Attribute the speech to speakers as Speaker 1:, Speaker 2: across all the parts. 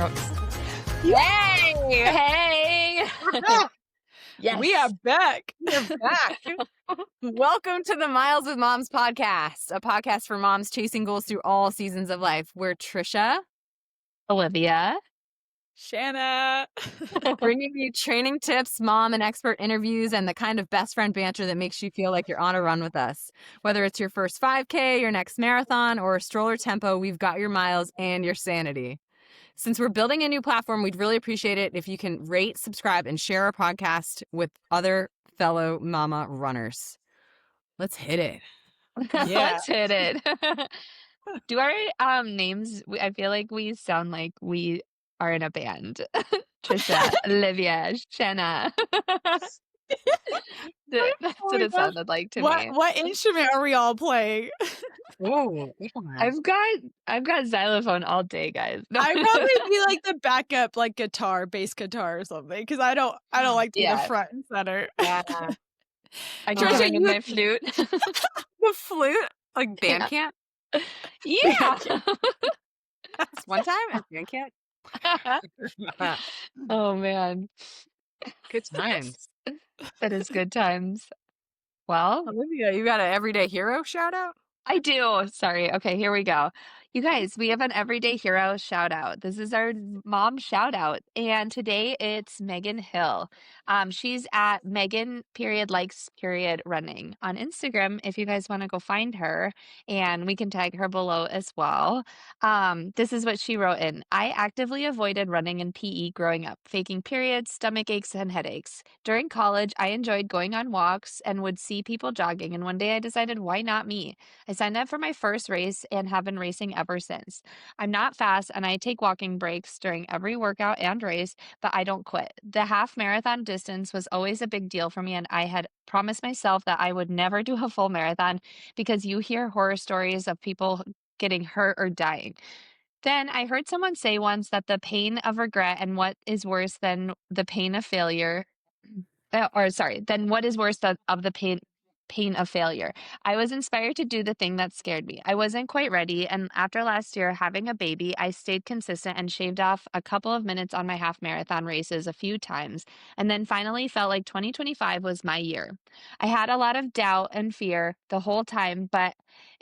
Speaker 1: Oh. Yay! Hey!
Speaker 2: Yes.
Speaker 3: We are back.
Speaker 2: We're back.
Speaker 1: Welcome to the Miles with Moms podcast, a podcast for moms chasing goals through all seasons of life. We're Tricia,
Speaker 4: Olivia,
Speaker 3: Shanna.
Speaker 1: bringing you training tips, mom and expert interviews, and the kind of best friend banter that makes you feel like you're on a run with us. Whether it's your first 5K, your next marathon, or a stroller tempo, we've got your miles and your sanity. Since we're building a new platform, we'd really appreciate it if you can rate, subscribe, and share our podcast with other fellow mama runners. Let's hit it.
Speaker 4: Let's hit it. Do our names, I feel like we sound like we are in a band. Tricia, Olivia, Shanna. That's what it sounded like to me.
Speaker 3: What instrument are we all playing?
Speaker 1: Whoa.
Speaker 4: I've got xylophone all day, guys. No.
Speaker 3: I'd probably be like the backup, like guitar, bass guitar or something, because I don't like to be the front and center.
Speaker 1: Yeah.
Speaker 4: I can
Speaker 3: Tricia,
Speaker 4: bring in my flute.
Speaker 1: The flute? Like band camp?
Speaker 4: Yeah.
Speaker 1: One time at band camp?
Speaker 4: Oh, man.
Speaker 1: Good times.
Speaker 4: That is good times. Well,
Speaker 1: Olivia, you got an everyday hero shout out?
Speaker 4: I do. Sorry. Okay, here we go. You guys, we have an everyday hero shout out. This is our mom shout out. And today it's Megan Hill. She's at Megan_likes_running on Instagram if you guys want to go find her. And we can tag her below as well. This is what she wrote in. I actively avoided running in PE growing up, faking periods, stomach aches, and headaches. During college, I enjoyed going on walks and would see people jogging. And one day I decided, why not me? I signed up for my first race and have been racing ever since. I'm not fast and I take walking breaks during every workout and race, but I don't quit. The half marathon distance was always a big deal for me, and I had promised myself that I would never do a full marathon because you hear horror stories of people getting hurt or dying. Then I heard someone say once that the pain of regret and what is worse than the pain of failure, then what is worse of the pain of failure. I was inspired to do the thing that scared me. I wasn't quite ready, and after last year having a baby, I stayed consistent and shaved off a couple of minutes on my half marathon races a few times, and then finally felt like 2025 was my year. I had a lot of doubt and fear the whole time,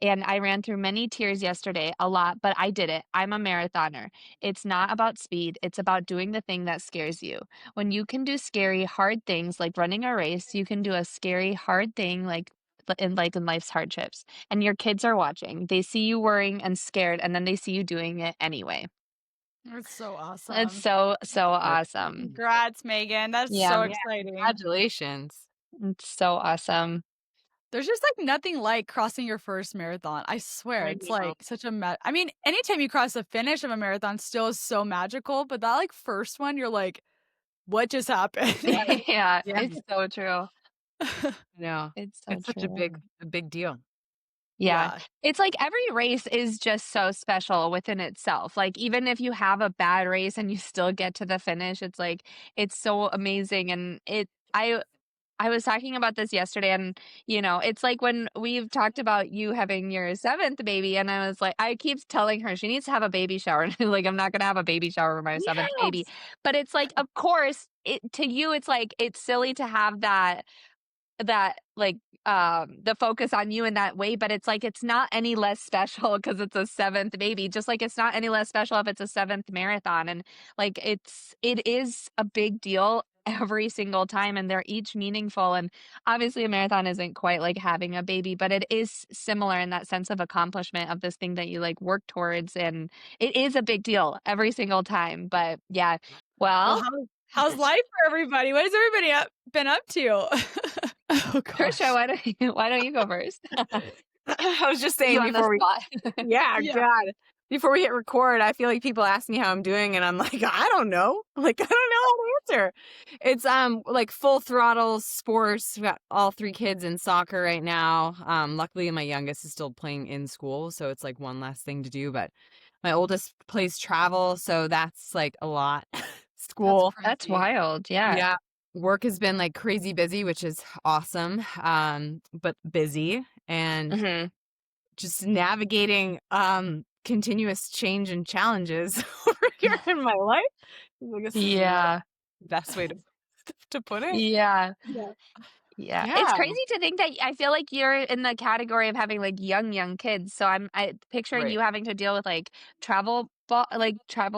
Speaker 4: and I ran through many tears yesterday, a lot, but I did it. I'm a marathoner. It's not about speed, it's about doing the thing that scares you. When you can do scary, hard things like running a race, you can do a scary, hard thing like in life's hardships. And your kids are watching. They see you worrying and scared, and then they see you doing it anyway.
Speaker 3: That's so awesome.
Speaker 4: It's so awesome.
Speaker 3: Congrats, Megan. That's so exciting.
Speaker 1: Congratulations.
Speaker 4: It's so awesome.
Speaker 3: There's just like nothing like crossing your first marathon. I swear. It's like such a I mean, anytime you cross the finish of a marathon still is so magical, but that like first one, you're like, what just happened?
Speaker 4: Yeah, it's so true.
Speaker 1: No,
Speaker 4: it's
Speaker 1: such a big deal.
Speaker 4: Yeah. It's like every race is just so special within itself. Like even if you have a bad race and you still get to the finish, it's like it's so amazing. And I was talking about this yesterday, and it's like when we've talked about you having your 7th baby, and I was like, I keep telling her she needs to have a baby shower. Like, I'm not gonna have a baby shower for my 7th baby. But it's like, of course, to you, it's like it's silly to have that like the focus on you in that way, but it's like it's not any less special because it's a 7th baby, just like it's not any less special if it's a 7th marathon. And like it is a big deal every single time, and they're each meaningful. And obviously a marathon isn't quite like having a baby, but it is similar in that sense of accomplishment of this thing that you like work towards, and it is a big deal every single time. But yeah, well
Speaker 3: how's life for everybody? What has everybody been up to?
Speaker 4: Oh, Tricia, why don't you go first?
Speaker 1: I was just saying before before we hit record, I feel like people ask me how I'm doing, and I'm like, I don't know. Like, I don't know how to answer. It's like full throttle sports. We got all 3 kids in soccer right now. Luckily, my youngest is still playing in school, so it's like one last thing to do. But my oldest plays travel, so that's like a lot. School.
Speaker 4: That's wild. Yeah.
Speaker 1: Yeah. Work has been like crazy busy, which is awesome, but busy, and just navigating continuous change and challenges over you're in my life. I guess this is not
Speaker 4: Yeah.
Speaker 1: the best way to put it.
Speaker 4: Yeah.
Speaker 2: Yeah.
Speaker 4: Yeah, it's
Speaker 1: Yeah.
Speaker 4: crazy to think that I feel like you're in the category of having, like, young kids, so I picturing
Speaker 1: Right.
Speaker 4: you having to deal with, like, travel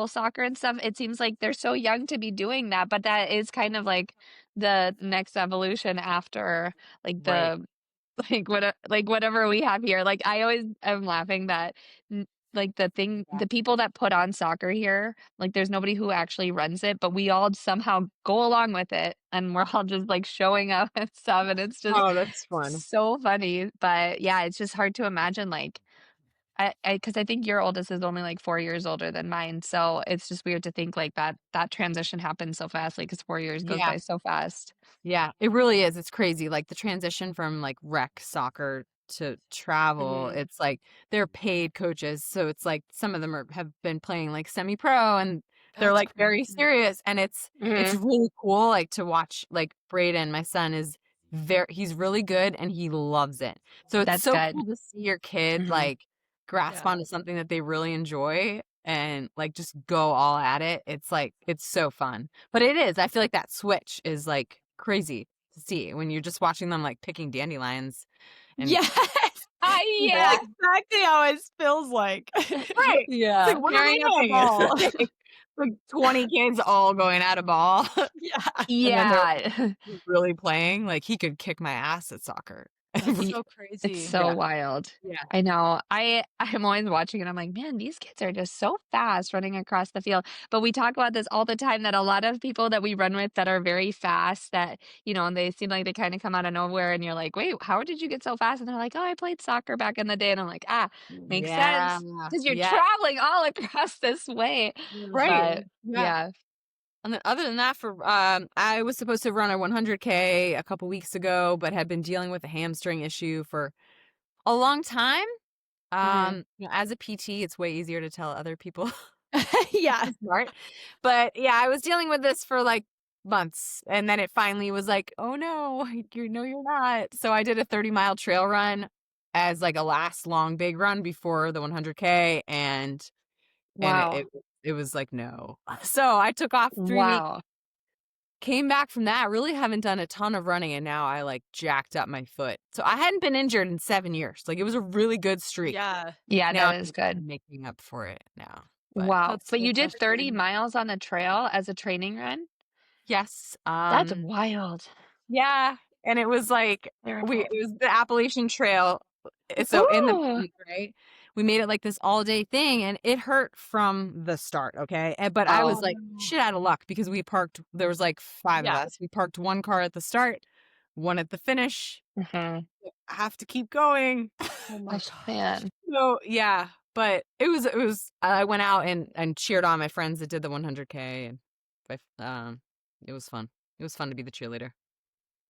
Speaker 4: soccer and stuff. It seems like they're so young to be doing that, but that is kind of like the next evolution after, like,
Speaker 1: Right.
Speaker 4: like, whatever we have here. Like, I always am laughing that n like,
Speaker 1: Yeah.
Speaker 4: the people that put on soccer here, like, there's nobody who actually runs it, but we all somehow go along with it, and we're all just, like, showing up and stuff, and it's just
Speaker 1: Oh, that's fun.
Speaker 4: so funny. But, yeah, it's just hard to imagine, like, because I think your oldest is only, like, 4 years older than mine, so it's just weird to think, like, that transition happened so fast, like, because 4 years goes
Speaker 1: Yeah.
Speaker 4: by so fast.
Speaker 1: Yeah, it really is. It's crazy. Like the transition from like rec soccer to travel,
Speaker 3: Mhm.
Speaker 1: it's like they're paid coaches. So it's like some of them have been playing like semi-pro and they're
Speaker 3: That's
Speaker 1: like very
Speaker 3: crazy.
Speaker 1: serious. And it's
Speaker 4: Mhm.
Speaker 1: really cool like to watch like Brayden, my son is he's really good and he loves it. So it's
Speaker 4: That's
Speaker 1: so
Speaker 4: good.
Speaker 1: cool to see your kid
Speaker 4: Mhm.
Speaker 1: like grasp
Speaker 3: Yeah.
Speaker 1: onto something that they really enjoy and like just go all at it. It's like it's so fun. But it is. I feel like that switch is like crazy to see when you're just watching them like picking dandelions and
Speaker 3: Yes.
Speaker 4: Yeah.
Speaker 3: That's exactly how it feels like.
Speaker 1: right. It's like
Speaker 3: Yeah.
Speaker 1: what are
Speaker 3: Tearing up a
Speaker 1: they
Speaker 3: ball.
Speaker 1: doing? Like 20 kids all going at a ball
Speaker 3: Yeah.
Speaker 1: and then they're
Speaker 4: Yeah.
Speaker 1: really playing. Like he could kick my ass at soccer.
Speaker 3: That's
Speaker 4: Ye
Speaker 3: so
Speaker 4: It's
Speaker 3: crazy.
Speaker 4: so
Speaker 1: Yeah.
Speaker 4: wild.
Speaker 1: Yeah.
Speaker 4: I know. I'm always watching and I'm like, "Man, these kids are just so fast running across the field." But we talk about this all the time that a lot of people that we run with that are very fast that, and they seem like they kinda come out of nowhere and you're like, "Wait, how did you get so fast?" And they're like, "Oh, I played soccer back in the day." And I'm like, "Ah, makes
Speaker 1: Yeah.
Speaker 4: sense because 'cause you're
Speaker 1: Yeah.
Speaker 4: traveling all across this way."
Speaker 1: Right.
Speaker 3: Mhm.
Speaker 4: But
Speaker 1: Yeah.
Speaker 4: yeah.
Speaker 1: And then other than that, for I was supposed to run a 100K a couple weeks ago, but had been dealing with a hamstring issue for a long time.
Speaker 4: Mhm.
Speaker 1: As a PT, it's way easier to tell other people
Speaker 3: Yeah.
Speaker 1: smart. But yeah, I was dealing with this for like months, and then it finally was like, oh no, you're not. So I did a 30-mile trail run as like a last long big run before the 100K, and
Speaker 4: Wow.
Speaker 1: it was like no. So I took off 3 weeks.
Speaker 4: Wow.
Speaker 1: Came back from that, really haven't done a ton of running, and now I, like, jacked up my foot. So I hadn't been injured in 7 years, like, it was a really good streak.
Speaker 3: Yeah.
Speaker 4: Yeah,
Speaker 1: Now
Speaker 4: that is
Speaker 1: I'm
Speaker 4: good.
Speaker 1: making up for it now, but
Speaker 4: Wow.
Speaker 3: That's
Speaker 4: But
Speaker 3: so
Speaker 4: you did 30
Speaker 3: frustrating.
Speaker 4: miles on the trail as a training run?
Speaker 1: yes,
Speaker 4: That's wild.
Speaker 1: yeah, and it was like it
Speaker 4: Terrible.
Speaker 1: was the Appalachian Trail, so in the
Speaker 4: Ooh.
Speaker 1: mountains, right? We made it like this all-day thing, and it hurt from the start, okay? But I was,
Speaker 3: Oh,
Speaker 4: Oh.
Speaker 1: like,
Speaker 3: no.
Speaker 1: shit out of luck because we parked there was, like, 5 of
Speaker 3: Yeah.
Speaker 1: us. We parked 1 car at the start, 1 at the finish.
Speaker 4: Mhm.
Speaker 1: I have to keep going.
Speaker 3: Oh my
Speaker 4: Gosh,
Speaker 3: gosh.
Speaker 4: man.
Speaker 1: So, yeah, but it was I went out and cheered on my friends that did the 100K, and it was fun. It was fun to be the cheerleader.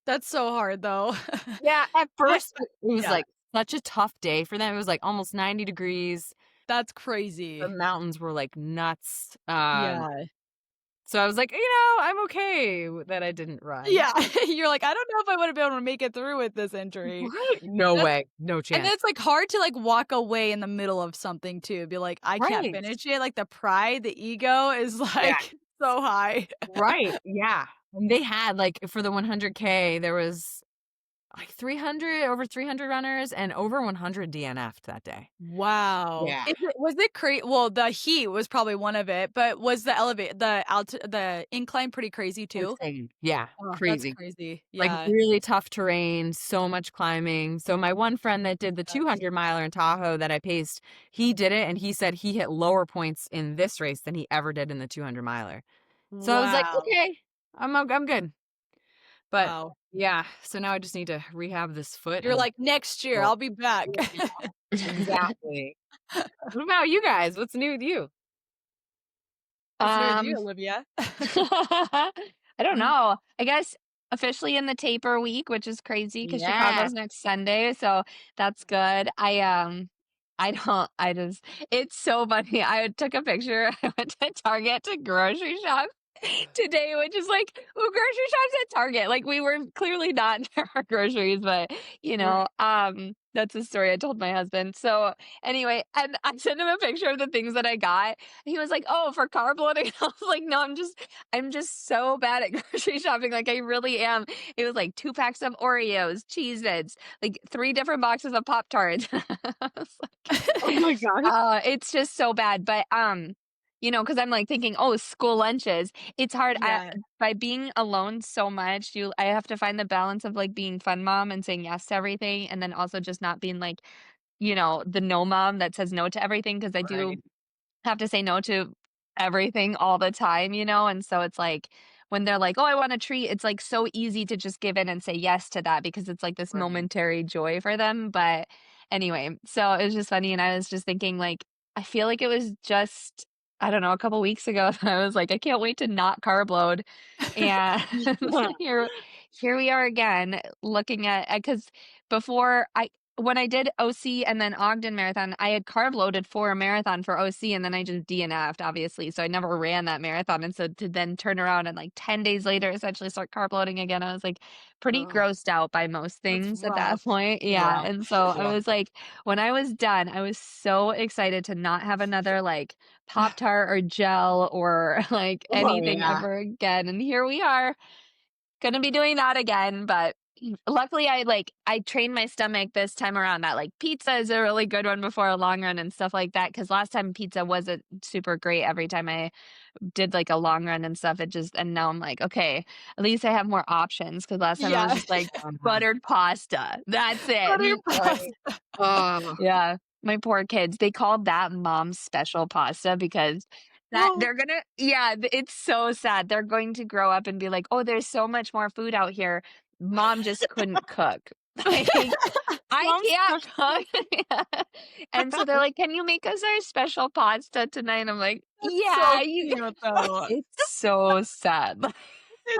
Speaker 3: That's so hard though.
Speaker 1: Yeah, at
Speaker 3: I
Speaker 1: first, it was,
Speaker 3: yeah,
Speaker 1: like, such a tough day for them. It was, like, almost 90 degrees.
Speaker 3: that's
Speaker 1: The
Speaker 3: crazy.
Speaker 1: mountains were, like, nuts.
Speaker 3: Yeah.
Speaker 1: So I was like, I'm okay that I didn't run."
Speaker 3: Yeah. You're like, "I don't know if I would have been able to make it through with this injury."
Speaker 1: Right? No
Speaker 3: That's
Speaker 1: way. No
Speaker 3: and then
Speaker 1: chance.
Speaker 3: it's, like, hard to, like, walk away in the middle of something too, be like, "I can't
Speaker 1: Right.
Speaker 3: finish it." Like, the pride, the ego is,
Speaker 1: Yeah.
Speaker 3: like, so high.
Speaker 1: Right, yeah. And they had, like, for the 100K, there was, like, over 300 runners and over 100 DNF'd that day.
Speaker 3: Wow.
Speaker 1: Yeah.
Speaker 3: Was it well, the heat was probably one of it, but was the incline pretty crazy too?
Speaker 1: Insane. Yeah,
Speaker 3: Oh, that's
Speaker 1: crazy.
Speaker 3: crazy.
Speaker 1: Like,
Speaker 3: Yeah.
Speaker 1: really tough terrain, so much climbing. So my one friend that did the
Speaker 3: That's
Speaker 1: 200 miler in Tahoe that I paced, he did it, and he said he hit lower points in this race than he ever did in the 200 miler. So I was like,
Speaker 3: wow.
Speaker 1: "Okay, I'm good." But,
Speaker 3: Wow.
Speaker 1: yeah, so now I just need to rehab this foot
Speaker 3: You're
Speaker 1: and
Speaker 3: like, "Next year,
Speaker 1: well,
Speaker 3: I'll be back."
Speaker 1: yeah, exactly. What about you guys? What's new with you?
Speaker 3: What's new with you,
Speaker 4: Um,
Speaker 3: Olivia?
Speaker 4: I don't
Speaker 3: Mhm.
Speaker 4: know. I guess officially in the taper week, which is crazy because
Speaker 1: Yeah.
Speaker 4: Chicago's next Sunday, so that's good. I don't I just it's so funny. I took a picture. I went to Target to grocery shop today, which is like, who grocery shops at Target? Like we were clearly not near our groceries, but
Speaker 1: Right.
Speaker 4: That's a story I told my husband. So anyway, and I sent him a picture of the things that I got. He was like, "Oh, for carb loading." I was like, "No, I'm just so bad at grocery shopping. Like I really am." It was like 2 packs of Oreos, Cheez-Its, like 3 different boxes of Pop-Tarts. I was
Speaker 1: Oh my
Speaker 4: like,
Speaker 1: gosh.
Speaker 4: it's just so bad. But because I'm like thinking, oh, school lunches. It's hard.
Speaker 3: Yeah.
Speaker 4: By being alone so much, I have to find the balance of like being fun mom and saying yes to everything, and then also just not being like, the no mom that says no to everything because I do
Speaker 1: Right.
Speaker 4: have to say no to everything all the time. And so it's like when they're like, "Oh, I want a treat," it's like so easy to just give in and say yes to that because it's like this
Speaker 1: Right.
Speaker 4: momentary joy for them. But anyway, so it was just funny, and I was just thinking like I feel like it was just I don't know, a couple weeks ago that I was like, I can't wait to not carb load. And here we are again looking at because before I when I did OC and then Ogden Marathon, I had carb loaded for a marathon for OC and then I just DNF'd, obviously. So I never ran that marathon. And so to then turn around and like 10 days later essentially start carb loading again, I was like pretty
Speaker 1: Oh,
Speaker 4: grossed out by most
Speaker 3: That's
Speaker 4: things at that
Speaker 3: rough.
Speaker 4: point. Yeah.
Speaker 1: yeah.
Speaker 4: And so I
Speaker 1: Yeah.
Speaker 4: was like, when I was done, I was so excited to not have another like Pop Tart or gel or like
Speaker 1: Oh
Speaker 4: anything
Speaker 1: yeah.
Speaker 4: ever again. And here we are gonna be doing that again, but luckily I trained my stomach this time around that like pizza is a really good one before a long run and stuff like that. Cause last time pizza wasn't super great every time I did like a long run and stuff. And now I'm like, okay, at least I have more options. Cause last time it was
Speaker 3: Yeah.
Speaker 4: just like
Speaker 1: Uh-huh.
Speaker 4: buttered pasta. That's it.
Speaker 3: Butter
Speaker 1: Right.
Speaker 3: pasta.
Speaker 1: Oh.
Speaker 4: Yeah, my poor kids. They called that mom's special pasta because that
Speaker 3: Oh,
Speaker 4: they're gonna yeah, it's so sad. They're going to grow up and be like, "Oh, there's so much more food out here. Mom just couldn't cook." Like, I
Speaker 3: mom's
Speaker 4: can't
Speaker 3: special.
Speaker 4: cook. Yeah. And so they're like, "Can you make us our special pasta tonight?" I'm like,
Speaker 3: That's so
Speaker 4: "Yeah, you."
Speaker 3: cute, though.
Speaker 4: It's so sad.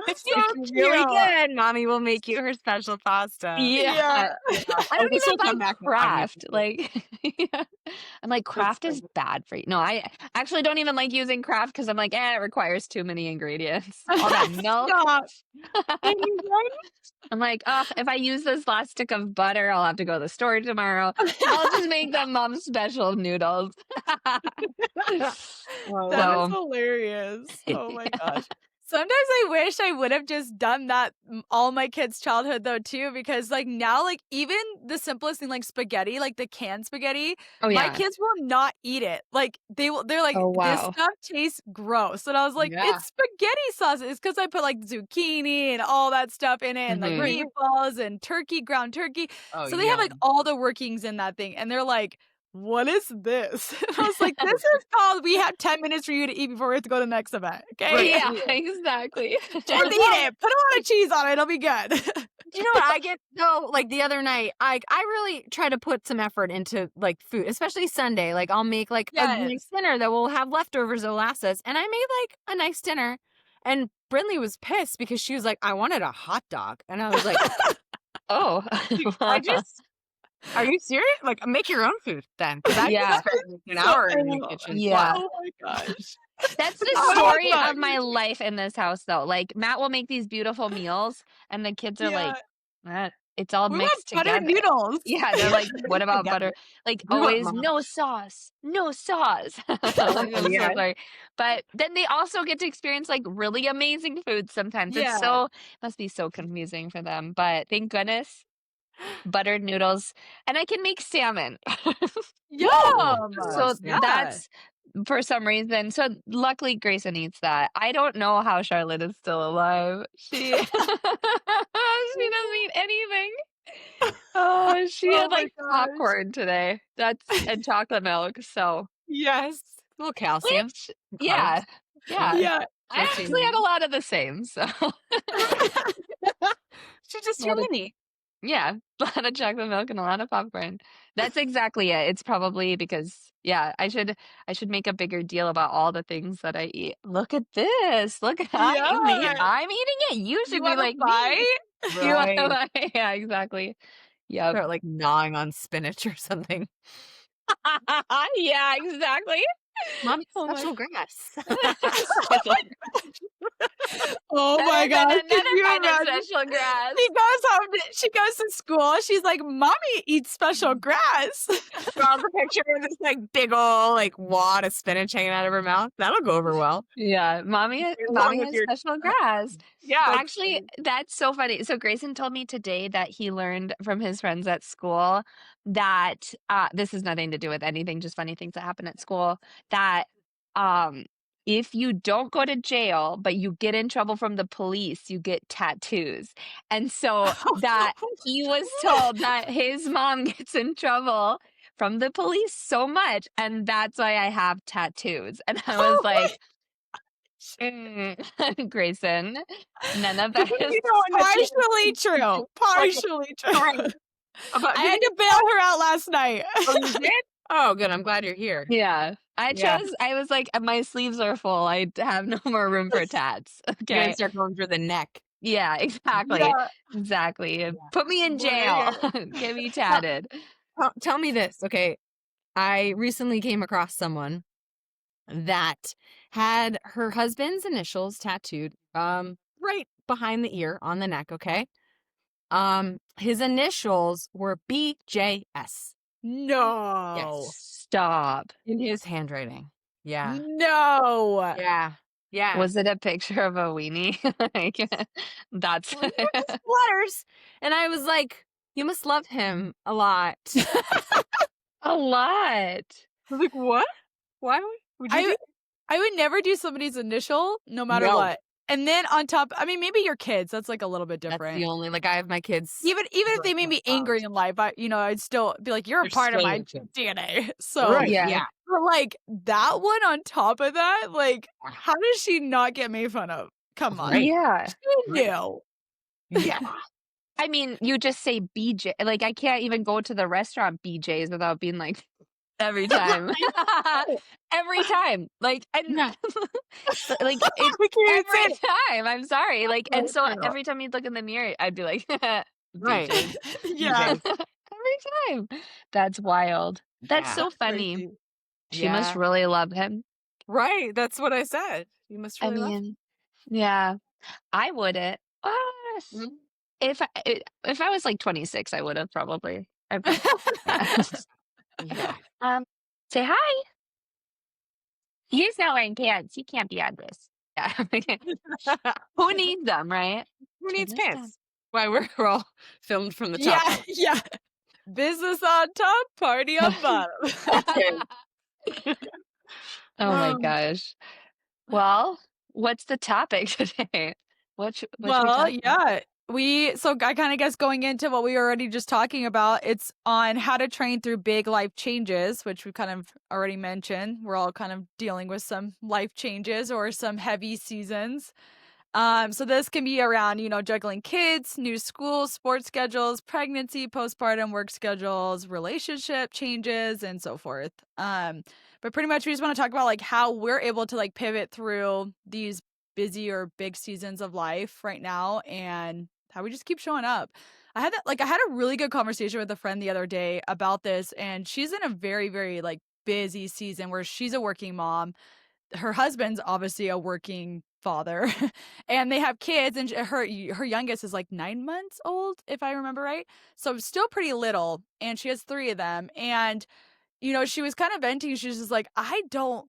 Speaker 3: It's
Speaker 1: If
Speaker 3: so
Speaker 1: you're really
Speaker 3: cute.
Speaker 1: good, mommy will make you her special pasta.
Speaker 4: Yeah,
Speaker 3: Yeah.
Speaker 4: yeah. I
Speaker 1: Oh,
Speaker 4: don't
Speaker 1: but she'll
Speaker 4: even buy
Speaker 1: come back and hug you for
Speaker 4: Kraft,
Speaker 1: sure.
Speaker 4: like yeah. I'm like,
Speaker 1: That's
Speaker 4: Kraft is
Speaker 1: funny.
Speaker 4: bad for you. No, I actually don't even like using Kraft because 'cause I'm like, "Eh, it requires too many ingredients." All that milk.
Speaker 3: Stop. Anyone?
Speaker 4: I'm like, "Oh, if I use this last stick of butter, I'll have to go to the store tomorrow. I'll just make them mom's special noodles."
Speaker 1: Oh,
Speaker 3: That is
Speaker 4: So
Speaker 3: hilarious. Oh my gosh. Sometimes I wish I would have just done that all my kids' childhood though too, because like now, like even the simplest thing like spaghetti, like the canned spaghetti,
Speaker 4: Oh,
Speaker 3: my
Speaker 4: yeah.
Speaker 3: kids will not eat it. Like they're like,
Speaker 4: Oh,
Speaker 3: this
Speaker 4: wow.
Speaker 3: stuff tastes gross. And I was like,
Speaker 1: yeah.
Speaker 3: it's spaghetti sauce. It's because I put like zucchini and all that stuff in it and like
Speaker 4: Mhm.
Speaker 1: Right.
Speaker 3: meatballs and turkey, ground turkey.
Speaker 1: Oh,
Speaker 3: So they have like
Speaker 1: yum.
Speaker 3: all the workings in that thing. And they're like, what is this? And I was like, this is called we have 10 minutes for you to eat before we have to go to the next event. Okay.
Speaker 1: Right.
Speaker 4: Yeah, exactly.
Speaker 3: Just eat
Speaker 1: Well,
Speaker 3: it. Put a lot of cheese on it. It'll be good.
Speaker 1: do you know what I get though? Like the other night, I really try to put some effort into like food, especially Sunday. Like I'll make like a
Speaker 3: Yes.
Speaker 1: nice dinner that will have leftovers that will last us. And I made like a nice dinner, and Brinley was pissed because she was like, "I wanted a hot dog," and I was like,
Speaker 4: Oh.
Speaker 1: "I just." Are you serious? Like, make your own food then, because I just
Speaker 4: Yeah.
Speaker 1: spent like, an
Speaker 3: So
Speaker 1: hour in the
Speaker 3: oh,
Speaker 1: kitchen.
Speaker 4: Yeah.
Speaker 1: Plus,
Speaker 3: oh my gosh.
Speaker 4: That's the
Speaker 3: Hot
Speaker 4: story
Speaker 3: dog.
Speaker 4: of my life in this house, though. Like, Matt will make these beautiful meals, and the kids are
Speaker 3: Yeah.
Speaker 4: like, it's all
Speaker 3: We want
Speaker 4: mixed
Speaker 3: buttered
Speaker 4: together."
Speaker 3: noodles.
Speaker 4: Yeah, they're like, "What about butter?"
Speaker 1: together.
Speaker 4: Like,
Speaker 1: We want
Speaker 4: always,
Speaker 1: mom.
Speaker 4: "No sauce, no sauce." I'm so
Speaker 1: Yeah.
Speaker 4: sorry. But then they also get to experience, like, really amazing food sometimes.
Speaker 3: Yeah.
Speaker 4: Must be so confusing for them, but thank goodness, buttered noodles, and I can make salmon.
Speaker 1: Ooh,
Speaker 3: Yum.
Speaker 4: So
Speaker 1: yeah.
Speaker 4: that's for some reason. So luckily Grayson eats that. I don't know how Charlotte is still alive. She she doesn't eat anything. Oh, she
Speaker 3: Oh
Speaker 4: had
Speaker 3: my
Speaker 4: like
Speaker 3: gosh.
Speaker 4: popcorn today. And chocolate milk. So
Speaker 1: Yes. A little calcium,
Speaker 4: which
Speaker 1: and
Speaker 4: yeah.
Speaker 1: carbs,
Speaker 4: Yeah.
Speaker 3: Yeah.
Speaker 4: I
Speaker 1: protein.
Speaker 4: actually had a lot of the same. So
Speaker 1: She's just
Speaker 4: a
Speaker 1: your
Speaker 4: lot of
Speaker 1: mini.
Speaker 4: yeah, a lot of chocolate milk and a lot of popcorn. That's exactly it. It's probably because yeah, I should make a bigger deal about all the things that I eat. Look at this. Look,
Speaker 3: Yeah.
Speaker 4: I'm eating it. You
Speaker 3: You
Speaker 4: should be
Speaker 3: want a
Speaker 4: like me.
Speaker 3: bite?
Speaker 4: You want
Speaker 1: Right.
Speaker 4: to yeah, exactly. Yep.
Speaker 1: Start like gnawing on spinach or something.
Speaker 4: Yeah, exactly.
Speaker 1: Mommy's
Speaker 3: Oh my
Speaker 1: special grass.
Speaker 4: Special
Speaker 3: Oh my
Speaker 4: better than
Speaker 3: gosh, can
Speaker 4: another
Speaker 3: you
Speaker 4: kind of
Speaker 3: imagine?
Speaker 4: special grass.
Speaker 3: She goes to school, she's like, "Mommy eats special grass."
Speaker 1: Draws a picture of this like big ol' like wad of spinach hanging out of her mouth. That'll go over well.
Speaker 4: Yeah, mommy
Speaker 1: Along
Speaker 4: mommy
Speaker 1: with
Speaker 4: has
Speaker 1: your
Speaker 4: special grass.
Speaker 1: yeah.
Speaker 4: Actually, that's so funny. So Grayson told me today that he learned from his friends at school that this has nothing to do with anything, just funny things that happen at school, that um if you don't go to jail, but you get in trouble from the police, you get tattoos. And so that he was told that his mom gets in trouble from the police so much, and that's why I have tattoos. And I was
Speaker 3: Oh my
Speaker 4: like, Grayson, none of that is
Speaker 1: You know, and the
Speaker 3: partially true.
Speaker 1: like
Speaker 3: Partially true.
Speaker 1: right. About
Speaker 3: I
Speaker 1: did
Speaker 3: had
Speaker 1: you
Speaker 3: to bail her out last night.
Speaker 1: oh you did? Oh good, I'm glad you're here.
Speaker 4: yeah.
Speaker 1: Yeah.
Speaker 4: I was like, my sleeves are full. I have no more room for tats.
Speaker 1: You're gonna
Speaker 4: Okay.
Speaker 1: start going for the neck.
Speaker 4: Yeah, exactly.
Speaker 3: Yeah.
Speaker 4: Exactly.
Speaker 1: Yeah.
Speaker 4: Put me in
Speaker 3: Boy,
Speaker 4: jail.
Speaker 3: yeah.
Speaker 4: Get me tatted.
Speaker 1: Tell me this, okay? I recently came across someone that had her husband's initials tattooed right behind the ear on the neck, okay? His initials were BJS.
Speaker 3: No.
Speaker 1: Yes.
Speaker 4: Stop.
Speaker 1: In his handwriting. Yeah.
Speaker 3: No.
Speaker 1: Yeah. Yeah.
Speaker 4: Was it a picture of a weenie? Like, that's
Speaker 1: Well, they were just letters. And I was like, you must love him a lot.
Speaker 4: a lot.
Speaker 1: I was like, what? Why would you do
Speaker 3: I would never do somebody's initial no matter
Speaker 1: No.
Speaker 3: what. And then on top, I mean, maybe your kids, that's like a little bit
Speaker 1: That's
Speaker 3: different.
Speaker 1: the only like I have my kids.
Speaker 3: Even if they made me angry in life, I'd still be like, you're a
Speaker 1: They're
Speaker 3: part of
Speaker 1: still
Speaker 3: my
Speaker 1: your kids.
Speaker 3: DNA. So,
Speaker 1: Right.
Speaker 4: Yeah.
Speaker 1: Yeah.
Speaker 3: but like that one on top of that, like, how does she not get made fun of? Come on.
Speaker 1: Right.
Speaker 4: Yeah.
Speaker 3: She knew.
Speaker 1: Yeah.
Speaker 4: I mean, you just say BJ. Like, I can't even go to the restaurant BJ's without being like, every time. Every time. Like, and
Speaker 1: Yeah.
Speaker 4: like, it,
Speaker 1: We can't even
Speaker 4: every
Speaker 1: say it.
Speaker 4: time. I'm sorry. Like, and
Speaker 1: Right,
Speaker 4: so
Speaker 1: right.
Speaker 4: every time you'd look in the mirror, I'd be like,
Speaker 1: Right.
Speaker 4: BJ's.
Speaker 3: Yeah.
Speaker 4: Every time. That's wild. That's
Speaker 1: Yeah.
Speaker 4: so funny.
Speaker 3: Crazy.
Speaker 4: She must
Speaker 1: Yeah.
Speaker 4: really love him.
Speaker 1: Right. That's what I said. You must
Speaker 4: I
Speaker 1: really love him.
Speaker 4: mean, yeah, I wouldn't.
Speaker 1: Mhm.
Speaker 4: If I was like 26, I would have probably.
Speaker 1: Yeah.
Speaker 4: Say hi. He's not wearing pants. He can't be on this. Yeah. Who needs them, right?
Speaker 1: Who needs
Speaker 4: Turn this
Speaker 1: pants? Why we're all filmed from the top.
Speaker 3: Yeah. Yeah. Business on top, party on bottom.
Speaker 1: Okay.
Speaker 4: Oh my
Speaker 3: Um,
Speaker 4: gosh. Well, what's the topic today? What should we
Speaker 3: Well,
Speaker 4: talk about?
Speaker 3: yeah. So I kind of guess going into what we were already just talking about, it's on how to train through big life changes, which we kind of already mentioned. We're all kind of dealing with some life changes or some heavy seasons. So this can be around, juggling kids, new school, sports schedules, pregnancy, postpartum work schedules, relationship changes, and so forth. But pretty much we just want to talk about like how we're able to like pivot through these busy or big seasons of life right now and how we just keep showing up. I had a really good conversation with a friend the other day about this, and she's in a very, very like busy season where she's a working mom. Her husband's obviously a working father and they have kids, and her youngest is like 9 months old if I remember right, so still pretty little, and she has 3 of them. And she was kind of venting. She's just like, I don't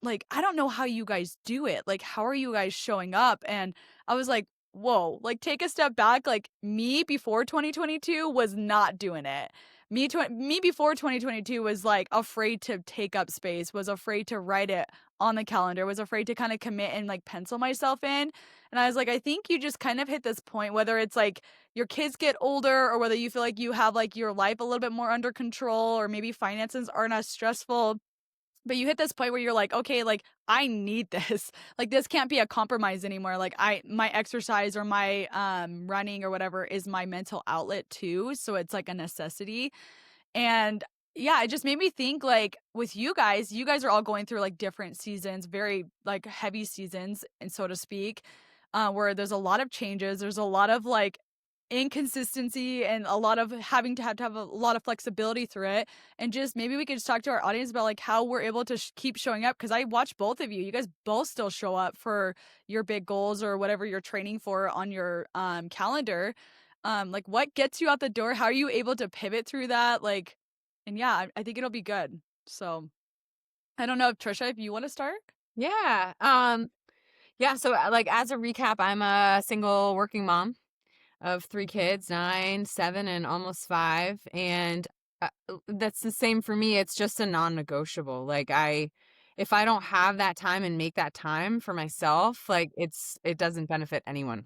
Speaker 3: know how you guys do it. Like, how are you guys showing up? And I was like, whoa, like take a step back. Like me before 2022 was not doing it. Me before 2022 was like afraid to take up space, was afraid to write it on the calendar, was afraid to kind of commit and like pencil myself in. And I was like, I think you just kind of hit this point, whether it's like your kids get older or whether you feel like you have like your life a little bit more under control, or maybe finances aren't as stressful, but you hit this point where you're like, okay, like I need this. Like this can't be a compromise anymore. Like my exercise or my running or whatever is my mental outlet too, so it's like a necessity. And yeah, it just made me think like with you guys are all going through like different seasons, very like heavy seasons, and so to speak, where there's a lot of changes. There's a lot of like inconsistency and a lot of having to have a lot of flexibility through it. And just maybe we could just talk to our audience about like how we're able to keep showing up, because I watch both of you. You guys both still show up for your big goals or whatever you're training for on your calendar. Like what gets you out the door? How are you able to pivot through that? Like, and yeah, I think it'll be good. So I don't know if Trisha, if you want to start.
Speaker 1: Yeah. Yeah. So, like, as a recap, I'm a single working mom of 3 kids, 9, 7, and almost 5. And that's the same for me. It's just a non-negotiable. Like, if I don't have that time and make that time for myself, like it doesn't benefit anyone.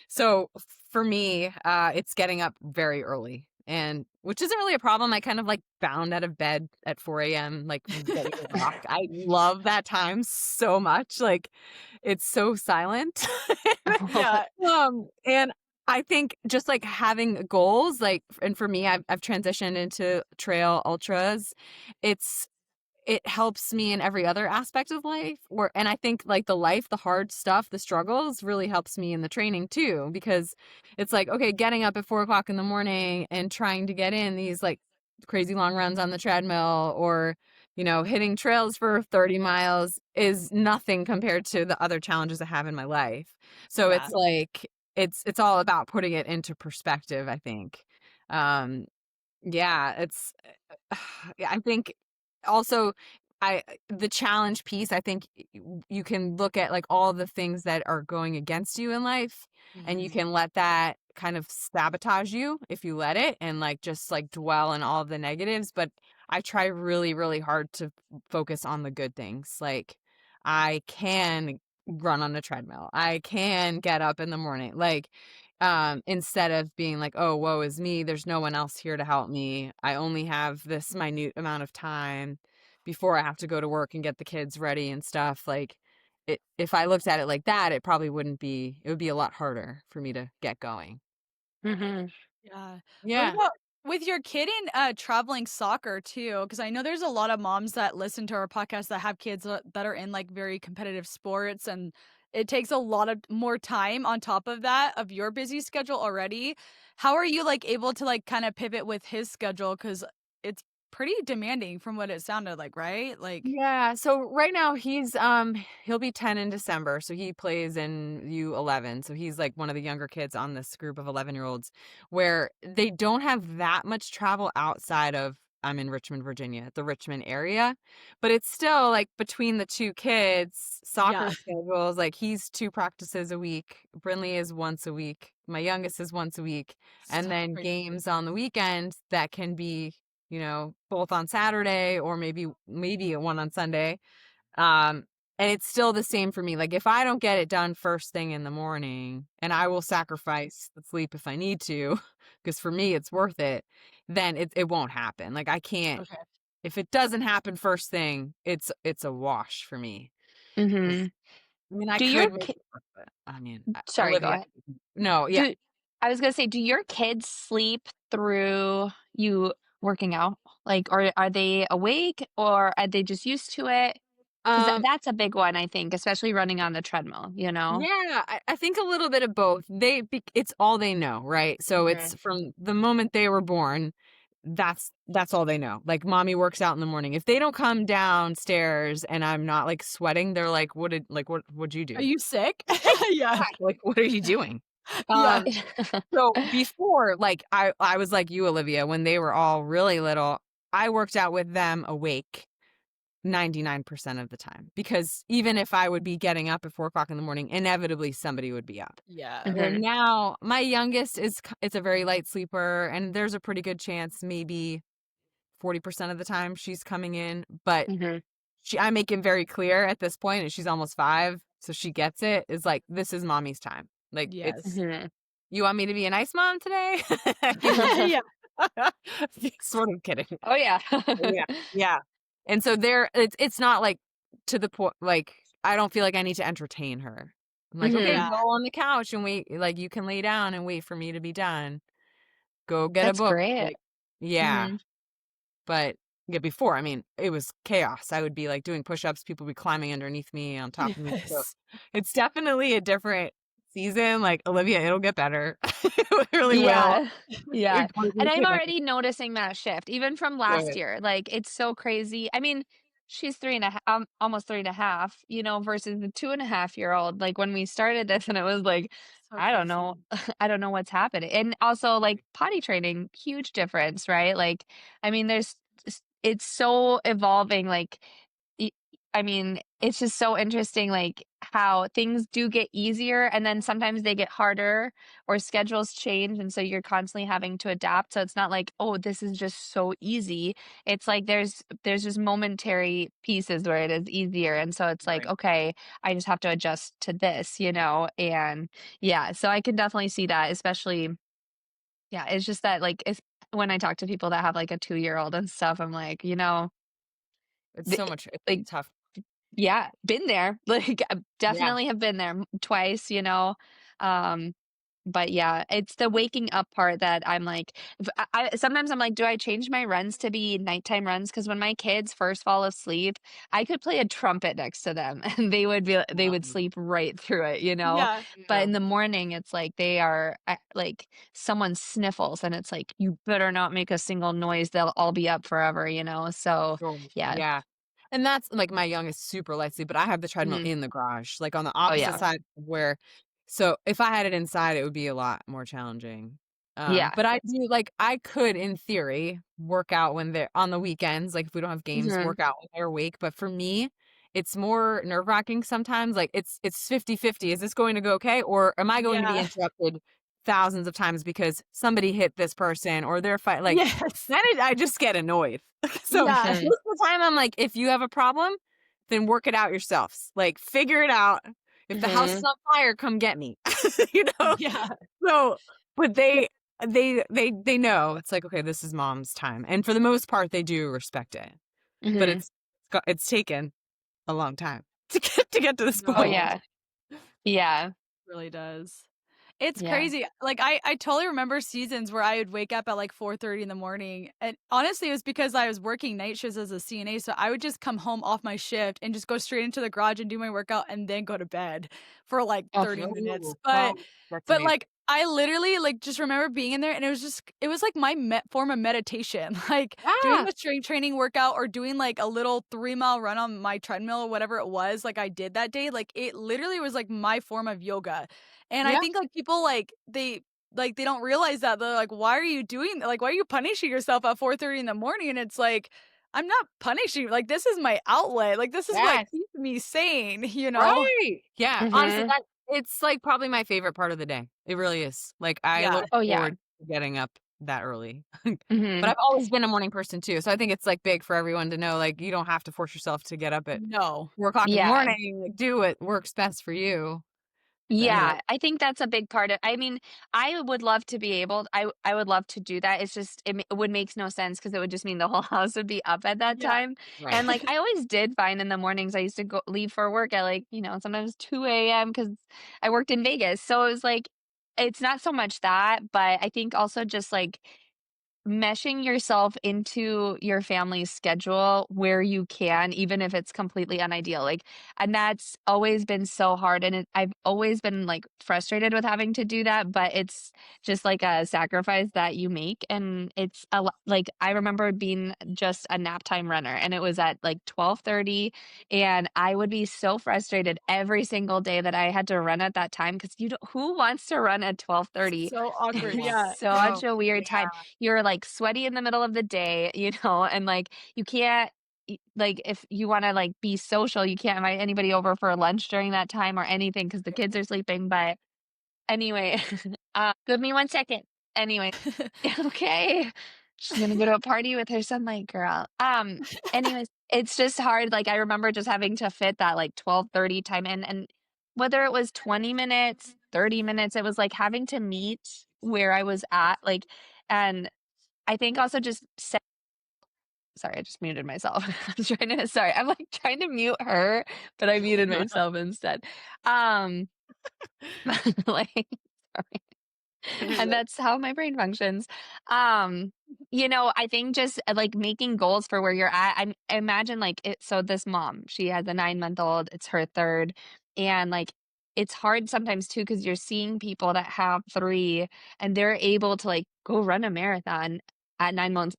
Speaker 1: So for me, it's getting up very early, and which isn't really a problem. I kind of like bound out of bed at 4 a.m. like ready to rock. I love that time so much. Like it's so silent.
Speaker 3: Yeah.
Speaker 1: And I think just like having goals, like, and for me, I've transitioned into trail ultras. It helps me in every other aspect of life, and I think like the hard stuff, the struggles really helps me in the training too, because it's like, okay, getting up at 4 o'clock in the morning and trying to get in these like crazy long runs on the treadmill, or, hitting trails for 30 miles is nothing compared to the other challenges I have in my life. So
Speaker 3: Yeah.
Speaker 1: it's like, it's all about putting it into perspective, I think. Um, yeah, I think also the challenge piece, I think you can look at like all the things that are going against you in life, and you
Speaker 3: Mhm.
Speaker 1: can let that kind of sabotage you if you let it, and like just like dwell on all the negatives. But I try really, really hard to focus on the good things. Like I can run on a treadmill. I can get up in the morning. Like instead of being like, oh, woe is me, there's no one else here to help me, I only have this minute amount of time before I have to go to work and get the kids ready and stuff. Like if I looked at it like that, it probably wouldn't be, it would be a lot harder for me to get going.
Speaker 4: Mhm.
Speaker 3: Yeah. What
Speaker 1: Yeah.
Speaker 3: about with your kid in traveling soccer too? Because I know there's a lot of moms that listen to our podcast that have kids that are in like very competitive sports, and it takes a lot of more time on top of that of your busy schedule already. How are you like able to like kind of pivot with his schedule? Because it's pretty demanding from what it sounded like, right? Like,
Speaker 1: Yeah, so right now he'll be 10 in December, so he plays in U11. So he's like one of the younger kids on this group of 11-year-olds where they don't have that much travel outside of, I'm in Richmond, Virginia, the Richmond area, but it's still like between the two kids,
Speaker 3: yeah,
Speaker 1: soccer schedules, like he's 2 practices a week, Brinley is once a week, my youngest is once a week, and
Speaker 3: so
Speaker 1: then
Speaker 3: crazy.
Speaker 1: games on the weekend that can be, both on Saturday or maybe one on Sunday. Um, and it's still the same for me. Like if I don't get it done first thing in the morning, and I will sacrifice the sleep if I need to, because for me it's worth it, then it won't happen. Like I can't,
Speaker 3: Okay.
Speaker 1: if it doesn't happen first thing, it's a wash for me. 'Cause,
Speaker 4: Mhm.
Speaker 1: I mean, I
Speaker 4: Do your
Speaker 1: could make
Speaker 4: ki
Speaker 1: it work, but I mean,
Speaker 4: Sorry, go
Speaker 1: Olivia.
Speaker 4: ahead.
Speaker 1: No, yeah.
Speaker 4: Do I was gonna say, do your kids sleep through you working out? Like, or are they awake, or are they just used to it? 'Cause
Speaker 1: Um,
Speaker 4: that's a big one, I think, especially running on the treadmill, you know?
Speaker 1: Yeah, I think a little bit of both. It's all they know, right? So
Speaker 4: Mhm.
Speaker 1: it's from the moment they were born, that's all they know. Like mommy works out in the morning. If they don't come downstairs and I'm not like sweating, they're like, what'd you
Speaker 3: Are
Speaker 1: do?
Speaker 3: you sick? Yeah.
Speaker 1: Exactly. Like, what are you doing?
Speaker 3: Yeah.
Speaker 1: Um, so before, like I was like you, Olivia, when they were all really little, I worked out with them awake 99% of the time, because even if I would be getting up at 4 o'clock in the morning, inevitably somebody would be up.
Speaker 3: Yeah.
Speaker 1: Where
Speaker 4: Mhm.
Speaker 1: now my youngest it's a very light sleeper, and there's a pretty good chance, maybe 40% of the time she's coming in, but
Speaker 4: Mhm.
Speaker 1: I make it very clear at this point, and she's almost 5, so she gets it. Is like, this is mommy's time. Like
Speaker 3: Yes.
Speaker 1: it's,
Speaker 4: Mhm.
Speaker 1: you want me to be a nice mom today? You know?
Speaker 3: Yeah.
Speaker 1: Sort of kidding.
Speaker 4: Oh, yeah.
Speaker 1: Yeah, yeah. And so it's not like to the point, like I don't feel like I need to entertain her. I'm like, okay,
Speaker 4: Mhm.
Speaker 3: Yeah.
Speaker 1: go on the couch and wait. Like you can lay down and wait for me to be done. Go get a
Speaker 4: That's
Speaker 1: book.
Speaker 4: great.
Speaker 1: Like, yeah.
Speaker 4: Mhm.
Speaker 1: But yeah, before, I mean, it was chaos. I would be like doing push-ups, people would be climbing underneath me, on top of me. So
Speaker 3: Yes.
Speaker 1: it's definitely a different season, like, Olivia, it'll get better. It really will.
Speaker 4: Yeah. Yeah.
Speaker 1: It's going
Speaker 4: And I'm
Speaker 1: to
Speaker 4: already noticing that shift, even from last
Speaker 1: good.
Speaker 4: year. Like, it's so crazy. I mean, she's 3.5, almost 3.5, versus the 2.5-year-old. Like, when we started this, and it was like,
Speaker 3: So
Speaker 4: I don't know.
Speaker 3: crazy.
Speaker 4: I don't know what's happening. And also, like, potty training, huge difference, right? Like, I mean, it's so evolving. Like, y- I mean, it's just so interesting, like, how things do get easier and then sometimes they get harder or schedules change, and so you're constantly having to adapt. So it's not like, oh, this is just so easy. It's like there's just momentary pieces where it is easier, and so it's like,
Speaker 2: Right.
Speaker 4: okay, I just have to adjust to this. And yeah, so I can definitely see that, especially, yeah, it's just that, like, it's when I talk to people that have like a 2-year-old and stuff, I'm like,
Speaker 1: It's
Speaker 4: the,
Speaker 1: so much it's
Speaker 4: like,
Speaker 1: tough.
Speaker 4: yeah, been there. Like, I
Speaker 1: Yeah.
Speaker 4: definitely have been there twice. Um, but yeah, it's the waking up part that I'm like, sometimes I'm like, do I change my runs to be nighttime runs? Because when my kids first fall asleep, I could play a trumpet next to them and they would sleep right through it.
Speaker 3: Yeah.
Speaker 4: But
Speaker 1: Yeah.
Speaker 4: in the morning, it's like they are like someone sniffles and it's like, you better not make a single noise. They'll all be up forever. So
Speaker 1: Sure.
Speaker 4: yeah.
Speaker 1: Yeah. And that's like my youngest super light sleep, but I have the treadmill
Speaker 4: Mhm.
Speaker 1: in the garage, like on the
Speaker 4: Oh
Speaker 1: opposite
Speaker 4: yeah.
Speaker 1: side where so if I had it inside, it would be a lot more challenging.
Speaker 4: Yeah.
Speaker 1: But I do like I could in theory work out when they're on the weekends, like if we don't have games,
Speaker 4: Mhm.
Speaker 1: work out when they're awake. But for me, it's more nerve-wracking sometimes. Like it's 50-50. Is this going to go okay? Or am I going to be
Speaker 3: Yeah.
Speaker 1: interrupted thousands of times because somebody hit this person or they're fight like
Speaker 3: Yes.
Speaker 1: I just get annoyed. So
Speaker 3: Yeah.
Speaker 4: Mhm.
Speaker 1: most of the time I'm like, if you have a problem, then work it out yourselves. Like figure it out. If the house is
Speaker 4: Mhm.
Speaker 1: on fire, come get me. you know?
Speaker 3: Yeah.
Speaker 1: So but they know it's like, okay, this is mom's time. And for the most part they do respect it. But
Speaker 4: Mhm.
Speaker 1: it's taken a long time to get to this
Speaker 4: Oh,
Speaker 1: point.
Speaker 3: No.
Speaker 4: yeah. Yeah.
Speaker 3: Really does. It's
Speaker 4: Yeah.
Speaker 3: crazy. Like, I totally remember seasons where I would wake up at, like, 4:30 in the morning, and honestly, it was because I was working night shifts as a CNA, so I would just come home off my shift and just go straight into the garage and do my workout and then go to bed for, like,
Speaker 4: Oh,
Speaker 3: 30 minutes.
Speaker 1: Oh,
Speaker 3: But
Speaker 1: wow. That's
Speaker 3: but,
Speaker 1: amazing.
Speaker 3: like, I literally, like, just remember being in there, and it was like my form of meditation, like, doing
Speaker 1: Yeah.
Speaker 3: a strength training workout or doing, like, a little 3-mile run on my treadmill or whatever it was, like, I did that day, like, it literally was, like, my form of yoga. And I
Speaker 1: Yeah.
Speaker 3: think, like, people, they don't realize that. They're like, "Why are you doing that? Like, why are you punishing yourself at 4:30 in the morning?" And it's like, "I'm not punishing you, like, this is my outlet, like, this is what
Speaker 1: Yes.
Speaker 3: keeps me sane," you know?
Speaker 1: Right. Yeah. Honestly,
Speaker 4: Mhm.
Speaker 1: that it's like probably my favorite part of the day. It really is. Like I
Speaker 3: Yeah.
Speaker 1: look
Speaker 4: Oh, yeah.
Speaker 1: forward to getting up that early. But
Speaker 4: Mhm.
Speaker 1: I've always been a morning person too. So I think it's like big for everyone to know like you don't have to force yourself to get up at
Speaker 3: No.
Speaker 1: 4 o'clock in the
Speaker 4: Yeah.
Speaker 1: morning. Like, do what works best for you. But anyway.
Speaker 4: Yeah, I think that's a big part of. I mean, I would love to be able I would love to do that. It's just it would makes no sense because it would just mean the whole house would be up at that
Speaker 3: Yeah.
Speaker 4: time.
Speaker 1: Right.
Speaker 4: And, like, I always did find in the mornings I used to go leave for work at, like, sometimes 2 a.m. because I worked in Vegas. So it was like it's not so much that, but I think also just, like, meshing yourself into your family's schedule where you can, even if it's completely unideal. Like, and that's always been so hard. And I've always been like frustrated with having to do that, but it's just like a sacrifice that you make. And it's like, I remember being just a nap time runner and it was at like 12:30, and I would be so frustrated every single day that I had to run at that time. Cause who wants to run at 12:30?
Speaker 3: So awkward,
Speaker 1: Yeah.
Speaker 3: yeah.
Speaker 4: Such
Speaker 1: Oh,
Speaker 4: a weird
Speaker 1: yeah.
Speaker 4: time. You're, like, sweaty in the middle of the day, and, like, you can't like, if you wanna, like, be social, you can't invite anybody over for lunch during that time or anything because the kids are sleeping, but anyway, give me 1 second. Anyway, okay. She's gonna go to a party with her sunlight girl. Anyways, it's just hard, like, I remember just having to fit that, like, 12:30 time in, and whether it was 20 minutes, 30 minutes, it was like having to meet where I was at, like, and I think also just sorry, I just muted myself. I'm, like, trying to mute her, but I muted myself instead. Um, like, sorry. And that's how my brain functions. Um, I think just like making goals for where you're at. I imagine like it. So this mom, she has a 9-month old. It's her third, and like it's hard sometimes too because you're seeing people that have 3 and they're able to, like, go run a marathon at 9 months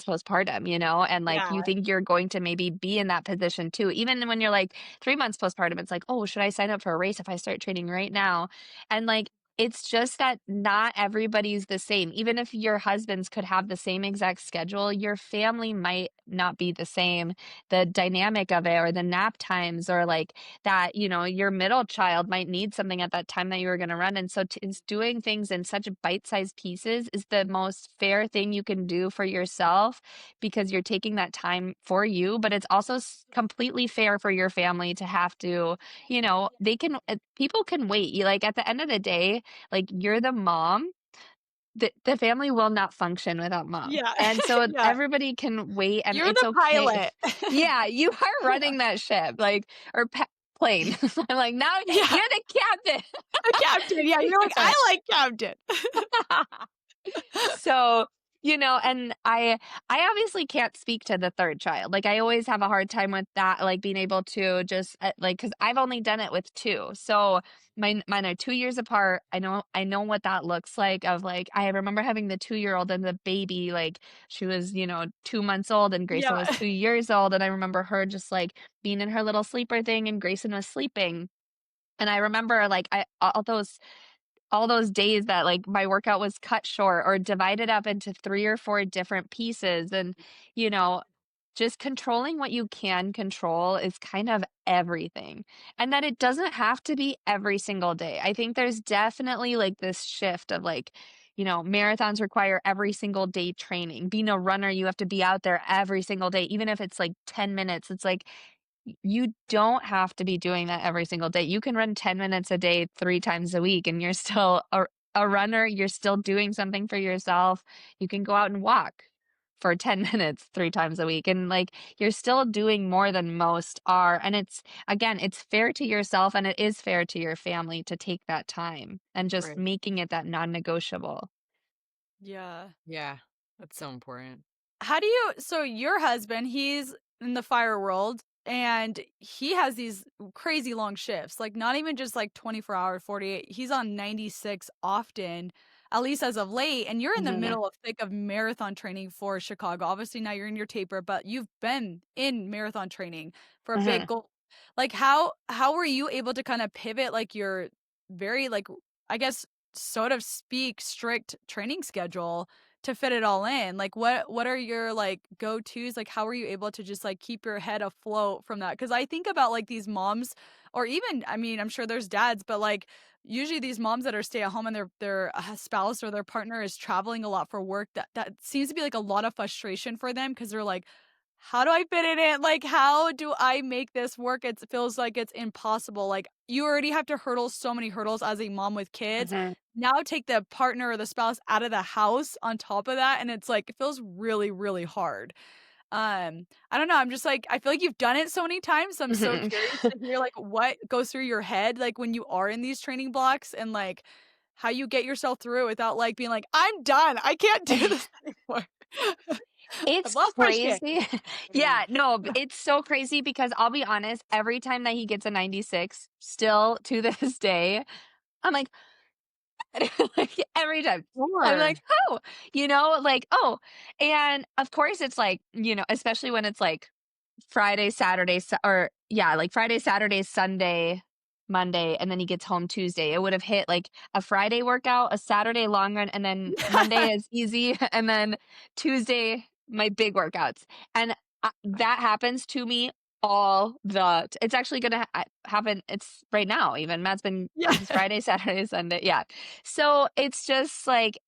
Speaker 4: postpartum, you know, and, like,
Speaker 3: Yeah.
Speaker 4: you think you're going to maybe be in that position too. Even when you're, like, 3 months postpartum, it's like, "Oh, should I sign up for a race if I start training right now?" And, like, it's just that not everybody's the same. Even if your husbands could have the same exact schedule, your family might not be the same. The dynamic of it or the nap times or, like, that, you know, your middle child might need something at that time that you were gonna run, and so it's doing things in such bite-sized pieces is the most fair thing you can do for yourself because you're taking that time for you, but it's also completely fair for your family to have to, you know, they can people can wait. You like, at the end of the day, like, you're the mom, the family will not function without mom.
Speaker 3: Yeah.
Speaker 4: And so
Speaker 3: Yeah.
Speaker 4: everybody can wait and
Speaker 3: You're
Speaker 4: it's
Speaker 3: the
Speaker 4: okay.
Speaker 3: pilot.
Speaker 4: Yeah, you are
Speaker 3: Yeah.
Speaker 4: running that ship, like, or plane. I'm like, now
Speaker 3: Yeah.
Speaker 4: you're the captain.
Speaker 3: The captain. Yeah, you're like, "I like captain."
Speaker 4: So, you know, and I obviously can't speak to the 3rd child. Like, I always have a hard time with that, like, being able to just, like, because 'cause I've only done it with 2. So, mine are 2 years apart. I know what that looks like of, like, I remember having the 2-year-old and the baby, like, she was, you know, 2 months old and Grayson
Speaker 3: Yeah.
Speaker 4: was 2 years old, and I remember her just, like, being in her little sleeper thing and Grayson was sleeping. And I remember, like, I all those days that, like, my workout was cut short or divided up into 3 or 4 different pieces and, you know, just controlling what you can control is kind of everything, and that it doesn't have to be every single day. I think there's definitely, like, this shift of, like, you know, marathons require every single day training. Being a runner, you have to be out there every single day, even if it's, like, 10 minutes. It's like, you don't have to be doing that every single day. You can run 10 minutes a day 3 times a week and you're still a runner, you're still doing something for yourself. You can go out and walk for 10 minutes 3 times a week and, like, you're still doing more than most are, and it's again, it's fair to yourself and it is fair to your family to take that time and just
Speaker 1: Right.
Speaker 4: making it that non-negotiable.
Speaker 3: Yeah.
Speaker 1: Yeah. That's so important.
Speaker 3: How do you so your husband, he's in the fire world and he has these crazy long shifts, like not even just like 24 hour, 48. He's on 96 often, at least as of late. And you're in the
Speaker 4: Mhm,
Speaker 3: middle of thick of marathon training for Chicago. Obviously now you're in your taper, but you've been in marathon training for a big
Speaker 4: mhm.
Speaker 3: goal. Like how were you able to kind of pivot like your very like I guess sort of speak strict training schedule to fit it all in? Like, what are your, like, go-tos? Like, how are you able to just, like, keep your head afloat from that? Because I think about, like, these moms or even I mean, I'm sure there's dads, but, like, usually these moms that are stay at home and their spouse or their partner is traveling a lot for work, that seems to be, like, a lot of frustration for them because 'cause they're like, "How do I fit it in? Like, how do I make this work?" It feels like it's impossible. Like, you already have to hurdle so many hurdles as a mom with kids.
Speaker 4: Mhm.
Speaker 3: Now take the partner or the spouse out of the house on top of that, and it's like it feels really, really hard. I don't know, I'm just like I feel like you've done it so many times, so I'm so
Speaker 4: Mhm.
Speaker 3: curious to hear, like, what goes through your head, like, when you are in these training blocks and, like, how you get yourself through it without, like, being like, "I'm done. I can't do this anymore."
Speaker 4: It's
Speaker 3: I've lost my shit.
Speaker 4: crazy. Yeah, no, it's so crazy because I'll be honest, every time that he gets a 96, still to this day, I'm like, like, every time. I'm
Speaker 1: Sure.
Speaker 4: like, "Oh," you know, like, "Oh," and, of course, it's like, you know, especially when it's, like, Friday, Saturday, or yeah, like Friday, Saturday, Sunday, Monday, and then he gets home Tuesday. It would have hit like a Friday workout, a Saturday long run, and then Monday is easy, and then Tuesday, my big workouts. And that happens to me all the it's actually gonna happen. It's right now, even. Matt's been
Speaker 3: Yeah.
Speaker 4: it's Friday, Saturday, Sunday. Yeah. So it's just like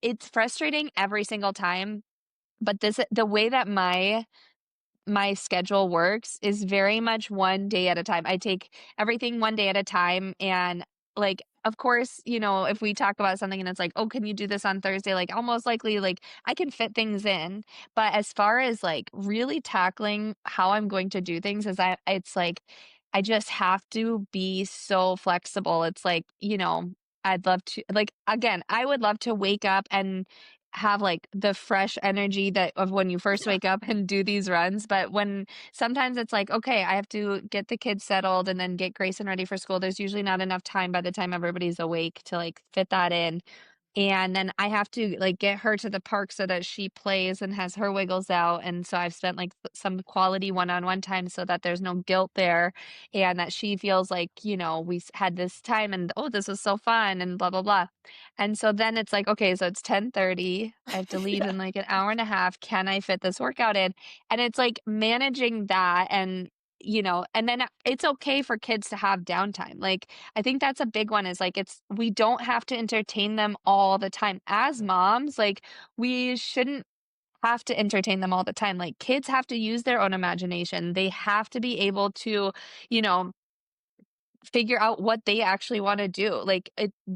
Speaker 4: it's frustrating every single time. But the way that my schedule works is very much one day at a time. I take everything one day at a time and, like, of course, you know, if we talk about something and it's like, "Oh, can you do this on Thursday?" Like, almost likely, like, I can fit things in. But as far as, like, really tackling how I'm going to do things is it's like, I just have to be so flexible. It's like, you know, I'd love to like, again, I would love to wake up and have like the fresh energy that of when you first wake up and do these runs. But when sometimes it's like, okay, I have to get the kids settled and then get Grayson ready for school. There's usually not enough time by the time everybody's awake to like fit that in. And then I have to like get her to the park so that she plays and has her wiggles out. And so I've spent like some quality one-on-one time so that there's no guilt there and that she feels like, had this time and oh, this was so fun and blah blah blah. And so then it's like, okay, so it's 10:30. I have to leave
Speaker 3: Yeah.
Speaker 4: in like an hour and a half. Can I fit this workout in? And it's like managing that and then it's okay for kids to have downtime. Like I think that's a big one is like we don't have to entertain them all the time. As moms, like we shouldn't have to entertain them all the time. Like kids have to use their own imagination. They have to be able to, you know, figure out what they actually wanna do. Like,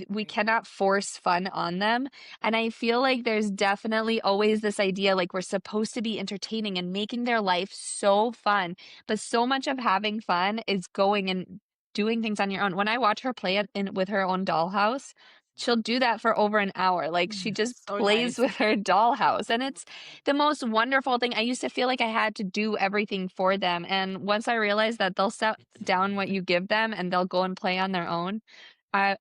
Speaker 4: we cannot force fun on them, and I feel like there's definitely always this idea, like, we're supposed to be entertaining and making their life so fun, but so much of having fun is going and doing things on your own. When I watch her play it in with her own dollhouse, she'll do that for over an hour, like, she just
Speaker 3: So
Speaker 4: plays
Speaker 3: nice.
Speaker 4: with her dollhouse, and it's the most wonderful thing. I used to feel like I had to do everything for them, and once I realized that they'll set down what you give them and they'll go and play on their own,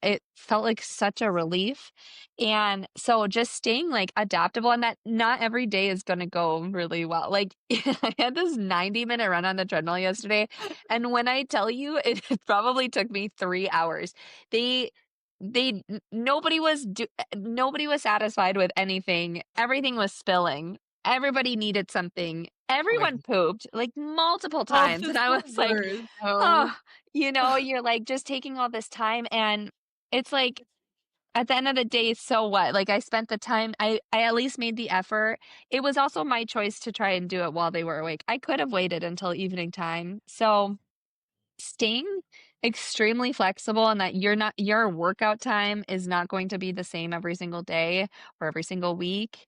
Speaker 4: it felt like such a relief. And so just staying like adaptable and that not every day is going to go really well. Like I had this 90-minute run on the treadmill yesterday. And when I tell you, it probably took me 3 hours. They, nobody was satisfied with anything. Everything was spilling. Everybody needed something.
Speaker 2: Oh my
Speaker 4: Everyone pooped like multiple
Speaker 3: Oh,
Speaker 4: times. And
Speaker 3: that's
Speaker 4: I
Speaker 3: the
Speaker 4: was like,
Speaker 3: worst.
Speaker 2: Oh,
Speaker 4: oh, you're like just taking all this time and it's like at the end of the day, so what? Like I spent the time, I at least made the effort. It was also my choice to try and do it while they were awake. I could have waited until evening time. So staying extremely flexible and that your workout time is not going to be the same every single day or every single week.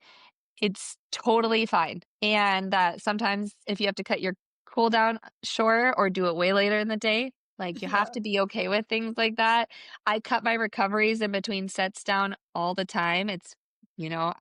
Speaker 4: It's totally fine. And that sometimes if you have to cut your cool down short or do it way later in the day, like you have
Speaker 3: Yeah.
Speaker 4: to be okay with things like that. I cut my recoveries in between sets down all the time.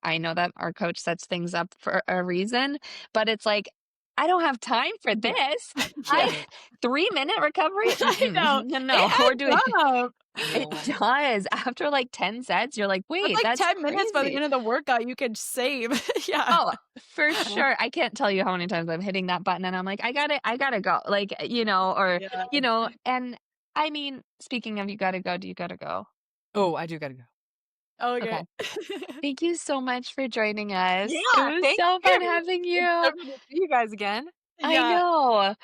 Speaker 4: I know that our coach sets things up for a reason, but it's like, I don't have time for this.
Speaker 3: Yeah.
Speaker 4: I 3-minute recovery?
Speaker 3: I know.
Speaker 4: No,
Speaker 3: It
Speaker 4: no, we're doing
Speaker 3: adds up.
Speaker 4: it
Speaker 2: no.
Speaker 4: does. After like 10 sets, you're like,
Speaker 3: That's
Speaker 4: wait,
Speaker 3: like
Speaker 4: that's
Speaker 3: 10 minutes by the
Speaker 4: crazy.
Speaker 3: end of the workout you could save. Yeah.
Speaker 4: Oh, for sure. I can't tell you how many times I'm hitting that button and I'm like, I gotta go. Like,
Speaker 3: Yeah.
Speaker 4: and I mean, speaking of you gotta go, do you gotta go?
Speaker 1: Oh, I do gotta go.
Speaker 4: Okay.
Speaker 3: Okay.
Speaker 4: Thank you so much for joining us. It
Speaker 1: Yeah,
Speaker 4: was
Speaker 1: thank
Speaker 4: so fun
Speaker 1: you.
Speaker 4: having
Speaker 1: It's so
Speaker 4: you.
Speaker 1: good to see you guys again.
Speaker 4: I
Speaker 3: Yeah.
Speaker 4: know.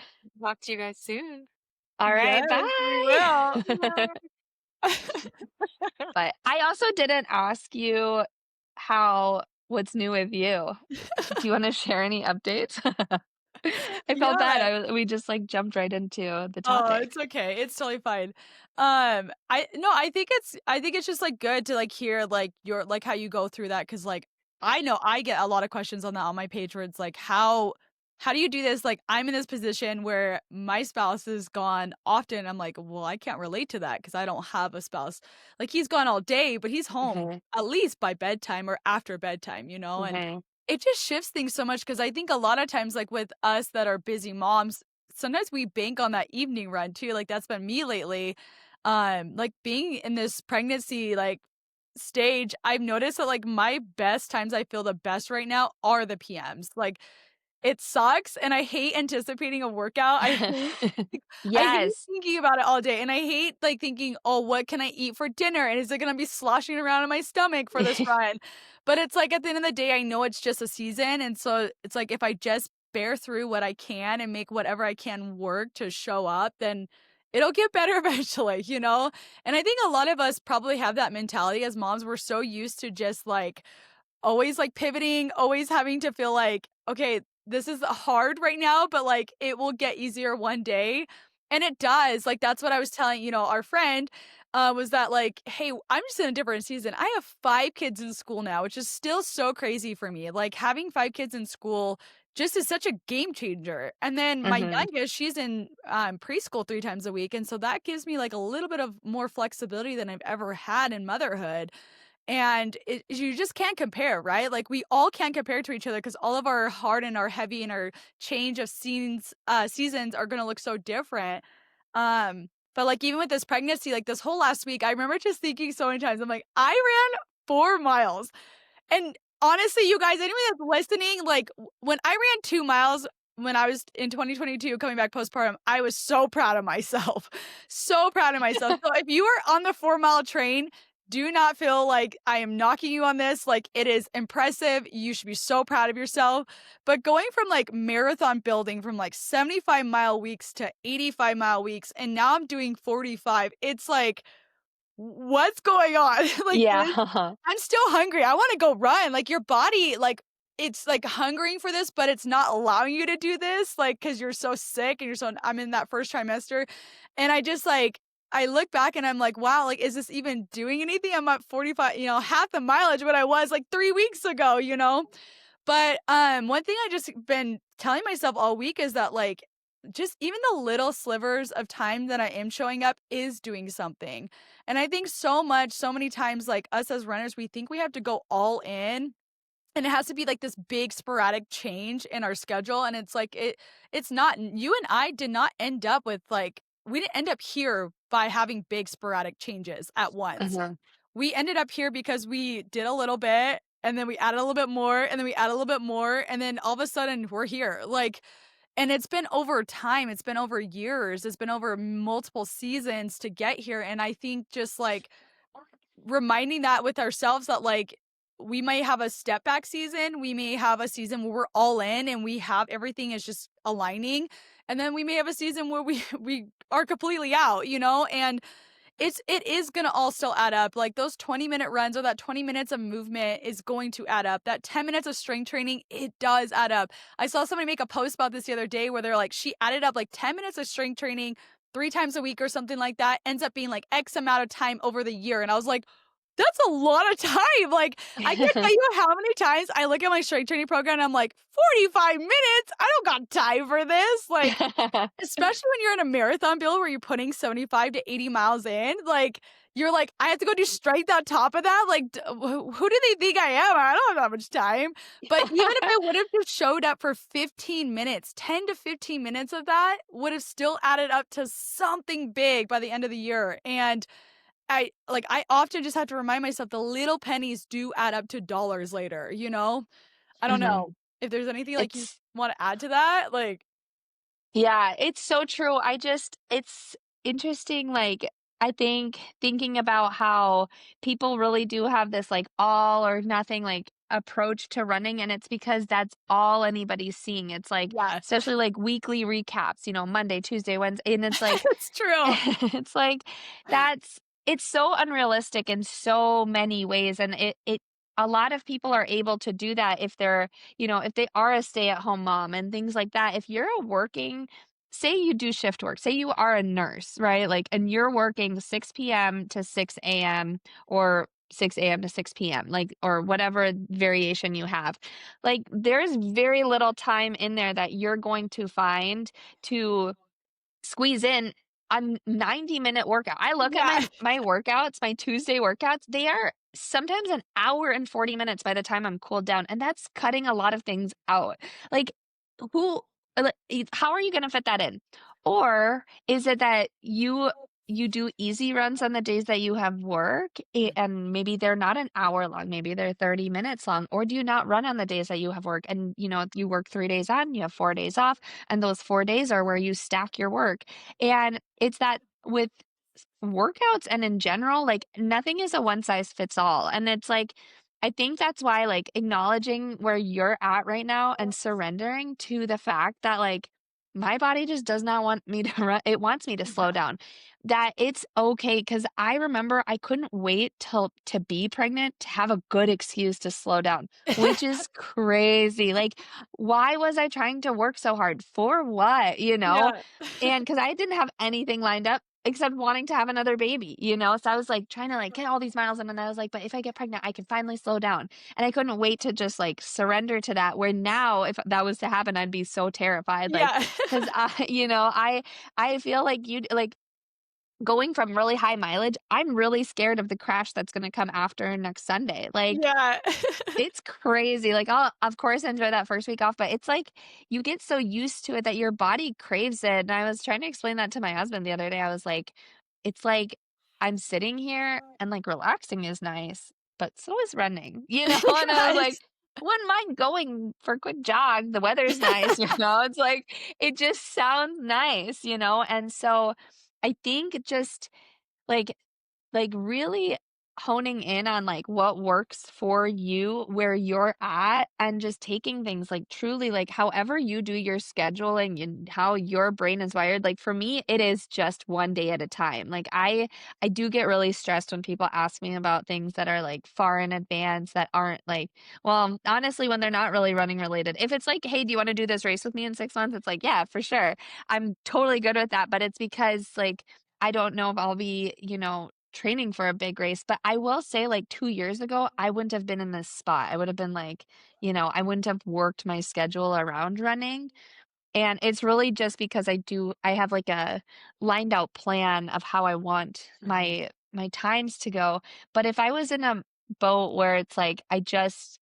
Speaker 1: Talk to you guys soon.
Speaker 4: All
Speaker 3: Yes,
Speaker 4: right,
Speaker 3: we will.
Speaker 4: bye. But I also didn't ask you what's new with you. Do you wanna share any updates? I felt bad.
Speaker 3: Yeah.
Speaker 4: We just, like, jumped right into the
Speaker 3: Oh,
Speaker 4: topic.
Speaker 3: it's okay. It's totally fine. I think it's just like good to like hear like your like how you go through that because like I know I get a lot of questions on that on my page where it's like how do you do this? Like I'm in this position where my spouse is gone often. I'm like, well, I can't relate to that because I don't have a spouse. Like he's gone all day, but he's home
Speaker 4: Mhm,
Speaker 3: at least by bedtime or after bedtime, and
Speaker 4: mhm.
Speaker 3: it just shifts things so much because I think a lot of times, like with us that are busy moms, sometimes we bank on that evening run too. Like that's been me lately. Like being in this pregnancy like stage, I've noticed that like my best times I feel the best right now are the PMs. Like it sucks and I hate anticipating a workout. I hate
Speaker 4: Yes.
Speaker 3: thinking about it all day and I hate like thinking, "Oh, what can I eat for dinner? And is it going to be sloshing around in my stomach for this run?" But it's like at the end of the day, I know it's just a season and so it's like if I just bear through what I can and make whatever I can work to show up, then it'll get better eventually. And I think a lot of us probably have that mentality as moms. We're so used to just like always like pivoting, always having to feel like, okay, this is hard right now, but like it will get easier one day. And it does. Like that's what I was telling, our friend was that like, hey, I'm just in a different season. I have 5 kids in school now, which is still so crazy for me. Like having 5 kids in school just is such a game changer. And then my
Speaker 4: Mhm.
Speaker 3: youngest, she's in preschool 3 times a week. And so that gives me like a little bit of more flexibility than I've ever had in motherhood. And you just can't compare, right? Like we all can't compare to each other because all of our hard and our heavy and our change of seasons are gonna look so different. But like even with this pregnancy, like this whole last week, I remember just thinking so many times, I'm like, I ran 4 miles. And honestly, you guys, anyone that's listening, like when I ran 2 miles when I was in 2022 coming back postpartum, I was so proud of myself. So proud of myself. So if you are on the 4 mile train, do not feel like I am knocking you on this. Like it is impressive. You should be so proud of yourself. But going from like marathon building from like 75-mile weeks to 85-mile weeks, and now I'm doing 45, it's like, what's going on? Like this,
Speaker 4: Yeah.
Speaker 3: I'm still hungry. I want to go run. Like your body, like it's like hungering for this, but it's not allowing you to do this, like because you're so sick and you're so. I'm in that first trimester, and I just like I look back and I'm like, wow, like is this even doing anything? I'm at 45, half the mileage what I was like 3 weeks ago, But one thing I just been telling myself all week is that like just even the little slivers of time that I am showing up is doing something. And I think so many times like us as runners, we think we have to go all in and it has to be like this big sporadic change in our schedule. And it's like it's not. You and I did not end up with like we didn't end up here by having big sporadic changes at once.
Speaker 4: Uh-huh.
Speaker 3: We ended up here because we did a little bit and then we added a little bit more and then we added a little bit more and then all of a sudden we're here. Like and it's been over time, it's been over years, it's been over multiple seasons to get here. And I think just like reminding that with ourselves that like we might have a step back season, we may have a season where we're all in and we have everything is just aligning. And then we may have a season where we we are completely out, and it is gonna all still add up. Like those 20-minute runs or that 20 minutes of movement is going to add up. That 10 minutes of strength training, it does add up. I saw somebody make a post about this the other day where they're like, she added up like 10 minutes of strength training 3 times a week or something like that, ends up being like X amount of time over the year. And I was like, that's a lot of time. Like, I can't tell you how many times I look at my strength training program and I'm like, 45 minutes? I don't got time for this. Like, especially when you're in a marathon build where you're putting 75 to 80 miles in, like, you're like, I have to go do strength on top of that. Like, who do they think I am? I don't have that much time. But even if I would have just showed up for 15 minutes, 10 to 15 minutes of that would have still added up to something big by the end of the year. And I often just have to remind myself the little pennies do add up to dollars later, I don't
Speaker 4: Mhm.
Speaker 3: know if there's anything like you
Speaker 4: It's
Speaker 3: want to add to that. Like,
Speaker 4: Yeah, it's so true. It's interesting, like, I think thinking about how people really do have this, like, all or nothing, like, approach to running, and it's because that's all anybody's seeing. It's like,
Speaker 3: yes,
Speaker 4: especially, like, weekly recaps, Monday, Tuesday, Wednesday, and it's like
Speaker 3: it's true.
Speaker 4: it's like, that's it's so unrealistic in so many ways, and it a lot of people are able to do that if they're if they are a stay-at-home mom and things like that. If you're a working say you do shift work, say you are a nurse, right? Like, and you're working 6 PM to 6 AM or 6 AM to 6 PM, like, or whatever variation you have. Like, there's very little time in there that you're going to find to squeeze in a 90-minute workout. I look at
Speaker 3: Yeah.
Speaker 4: my workouts, my Tuesday workouts, they are sometimes an hour and 40 minutes by the time I'm cooled down, and that's cutting a lot of things out. Like, who how are you gonna fit that in? Or is it that you do easy runs on the days that you have work, and maybe they're not an hour long, maybe they're 30 minutes long, or do you not run on the days that you have work and, you work 3 days on, you have 4 days off, and those 4 days are where you stack your work. And it's that with workouts and in general, like, nothing is a one size fits all, and it's like, I think that's why, like, acknowledging where you're at right now and surrendering to the fact that, like, my body just does not want me to run, it wants me to slow down, that it's okay. Because I remember I couldn't wait till to be pregnant to have a good excuse to slow down, which is crazy. Like, why was I trying to work so hard? For what,
Speaker 3: Yeah.
Speaker 4: And because I didn't have anything lined up except wanting to have another baby, So I was, like, trying to, like, get all these miles in, and I was like, "But if I get pregnant, I can finally slow down." And I couldn't wait to just, like, surrender to that, where now if that was to happen, I'd be so terrified, like,
Speaker 3: Yeah.
Speaker 4: 'cause I I feel like you'd like going from really high mileage, I'm really scared of the crash that's gonna come after next Sunday. Like,
Speaker 3: Yeah.
Speaker 4: it's crazy. Like, I'll, of course, enjoy that first week off, but it's like you get so used to it that your body craves it. And I was trying to explain that to my husband the other day. I was like, it's like I'm sitting here and like relaxing is nice, but so is running, you know? And I was like,
Speaker 3: Yes.
Speaker 4: wouldn't mind going for a quick jog. The weather's nice, you know? It's like, it just sounds nice, you know? And so I think just like really honing in on, like, what works for you, where you're at, and just taking things, like, truly, like, however you do your scheduling and how your brain is wired, like, for me, it is just one day at a time. Like, I do get really stressed when people ask me about things that are, like, far in advance that aren't, like well, honestly, when they're not really running related. If it's like, "Hey, do you wanna do this race with me in 6 months?" It's like, "Yeah, for sure." I'm totally good with that, but it's because, like, I don't know if I'll be, training for a big race, but I will say, like, 2 years ago, I wouldn't have been in this spot. I would have been like, I wouldn't have worked my schedule around running, and it's really just because I have, like, a lined out plan of how I want
Speaker 2: Mhm.
Speaker 4: my times to go, but if I was in a boat where it's like, I just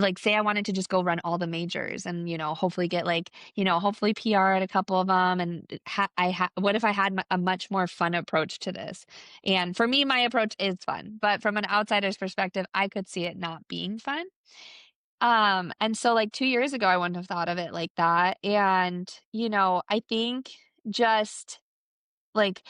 Speaker 4: like, say I wanted to just go run all the majors and, hopefully get, like, hopefully PR at a couple of them, and what if I had a much more fun approach to this? And for me, my approach is fun, but from an outsider's perspective, I could see it not being fun. And so, like, 2 years ago, I wouldn't have thought of it like that, and, I think just, like,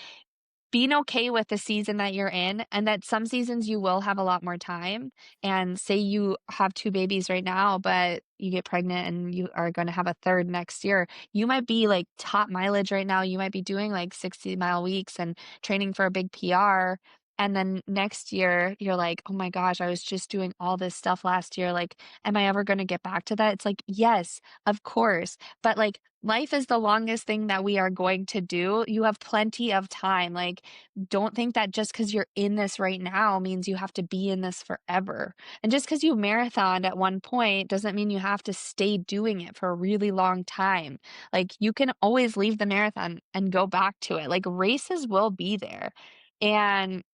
Speaker 4: being okay with the season that you're in, and that some seasons you will have a lot more time, and say you have 2 babies right now, but you get pregnant and you are gonna have a 3rd next year. You might be, like, top mileage right now, you might be doing, like, 60-mile weeks and training for a big PR, and then next year, you're like, "Oh my gosh, I was just doing all this stuff last year, like, am I ever gonna get back to that?" It's like, "Yes, of course," but, like, life is the longest thing that we are going to do. You have plenty of time, like, don't think that just because 'cause you're in this right now means you have to be in this forever. And just because you marathoned at one point doesn't mean you have to stay doing it for a really long time. Like, you can always leave the marathon and go back to it. Like, races will be there. And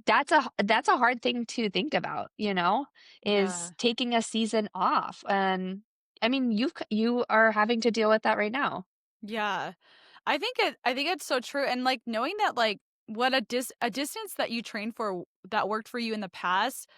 Speaker 4: that's a hard thing to think about, is
Speaker 3: Yeah.
Speaker 4: taking a season off. And I mean, you are having to deal with that right now.
Speaker 3: Yeah. I think it's so true, and, like, knowing that, like, what a distance that you trained for that worked for you in the past,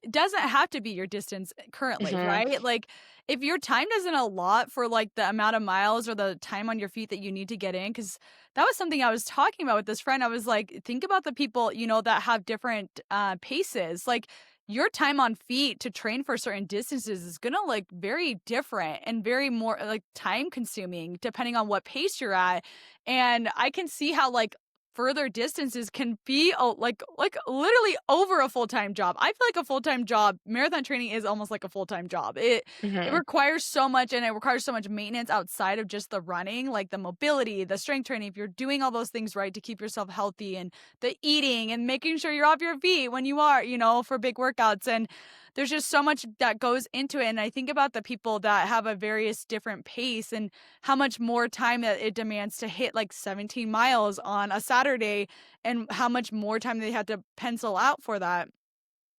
Speaker 3: it doesn't have to be your distance currently,
Speaker 4: Mhm.
Speaker 3: right? Like, if your time doesn't allot for, like, the amount of miles or the time on your feet that you need to get in, because that was something I was talking about with this friend. I was like, think about the people, that have different, paces. Like, your time on feet to train for certain distances is gonna look very different and very more, like, time consuming depending on what pace you're at, and I can see how, like, further distances can be like literally over a full-time job. I feel like a full-time job, marathon training is almost like a full-time job. It
Speaker 4: Mhm.
Speaker 3: requires so much, and it requires so much maintenance outside of just the running, like the mobility, the strength training. If you're doing all those things right to keep yourself healthy, and the eating and making sure you're off your feet when you are, for big workouts, and there's just so much that goes into it. And I think about the people that have a various different pace and how much more time that it demands to hit like 17 miles on a Saturday, and how much more time they had to pencil out for that.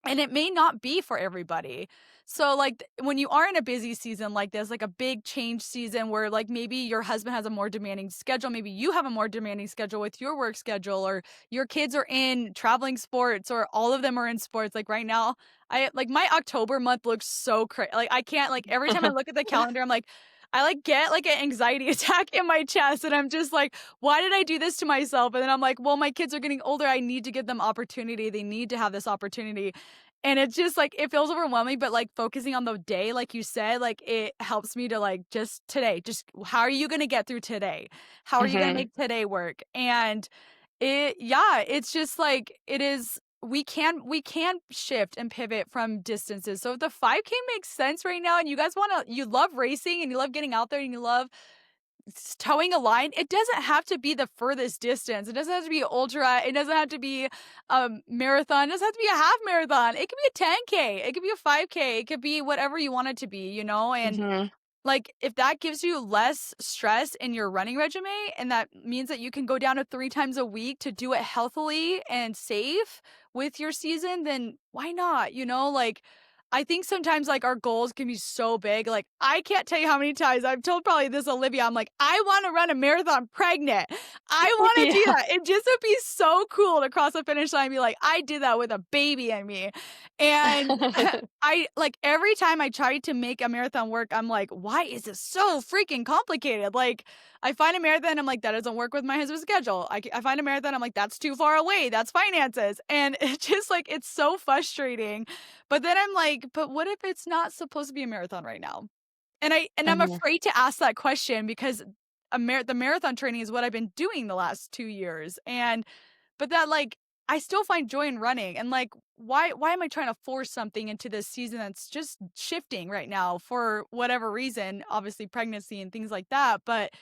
Speaker 3: And it may not be for everybody. So, like, when you are in a busy season like this, like a big change season where, like, maybe your husband has a more demanding schedule, maybe you have a more demanding schedule with your work schedule, or your kids are in traveling sports, or all of them are in sports. Like, right now, my October month looks so crazy. Like, I can't, like, every time I look at the calendar, I'm like, I like get like an anxiety attack in my chest, and I'm just like, why did I do this to myself? And then I'm like, well, my kids are getting older. I need to give them opportunity. They need to have this opportunity. And it's just, like, it feels overwhelming, but, like, focusing on the day, like you said, like, it helps me to, like, just today, just how are you gonna get through today? How are you gonna
Speaker 4: Mhm.
Speaker 3: make today work? And yeah, it's just, like, it is we can shift and pivot from distances. So if the 5K makes sense right now and you love racing and you love getting out there and you love towing a line, it doesn't have to be the furthest distance. It doesn't have to be ultra. It doesn't have to be a marathon. It doesn't have to be a half marathon. It could be a 10K. It could be a 5K. It could be whatever you want it to be, And
Speaker 4: Mhm.
Speaker 3: like, if that gives you less stress in your running regimen, and that means that you can go down to 3 times a week to do it healthily and safe with your season, then why not, you know? Like, I think sometimes, like, our goals can be so big, like, I can't tell you how many times I've told probably this Olivia, I'm like, "I wanna run a marathon pregnant. I wanna do
Speaker 4: Yeah.
Speaker 3: that." It just would be so cool to cross the finish line and be like, "I did that with a baby in me." And I like, every time I try to make a marathon work, I'm like, "Why is this so freaking complicated?" Like, I find a marathon, I'm like, "That doesn't work with my husband's schedule." I find a marathon, I'm like, "That's too far away, that's finances." And it's just, like, it's so frustrating. But then I'm like, "But what if it's not supposed to be a marathon right now?" And I'm
Speaker 4: Uh,
Speaker 3: afraid to ask that question because the marathon training is what I've been doing the last 2 years, and but that, like, I still find joy in running, and, like, why am I trying to force something into this season that's just shifting right now for whatever reason, obviously pregnancy and things like that, but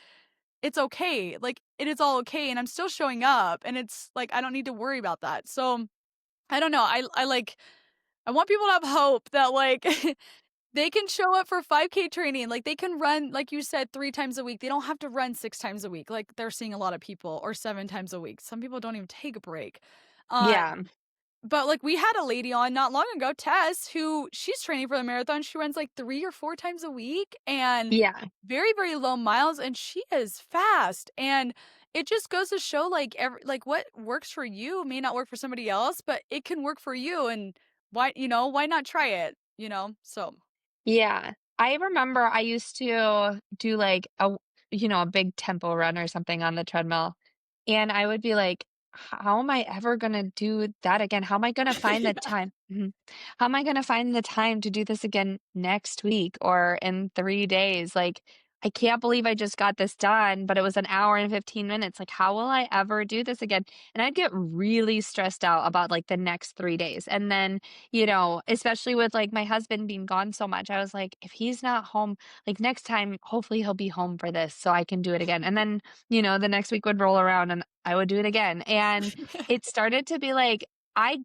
Speaker 3: it's okay, like, it is all okay, and I'm still showing up, and it's like, I don't need to worry about that, so, I don't know, I want people to have hope that, like, they can show up for 5K training, like, they can run, like you said, 3 times a week, they don't have to run 6 times a week, like they're seeing a lot of people, or 7 times a week, some people don't even take a break, uh,
Speaker 4: yeah.
Speaker 3: but, like, we had a lady on not long ago, Tess, who she's training for the marathon, she runs, like, 3 or 4 times a week, and
Speaker 4: Yeah.
Speaker 3: very, very low miles, and she is fast, and it just goes to show, like, what works for you may not work for somebody else, but it can work for you, and why not try it, you know? So
Speaker 4: Yeah. I remember I used to do like a big tempo run or something on the treadmill. And I would be like, how am I ever going to do that again? How am I going to find the
Speaker 3: Yeah.
Speaker 4: time? How am I going to find the time to do this again next week or in 3 days? Like, I can't believe I just got this done, but it was an hour and 15 minutes. Like, how will I ever do this again? And I'd get really stressed out about like the next 3 days. And then especially with like my husband being gone so much, I was like, if he's not home, like next time, hopefully he'll be home for this so I can do it again. And then, the next week would roll around and I would do it again. And it started to be like, I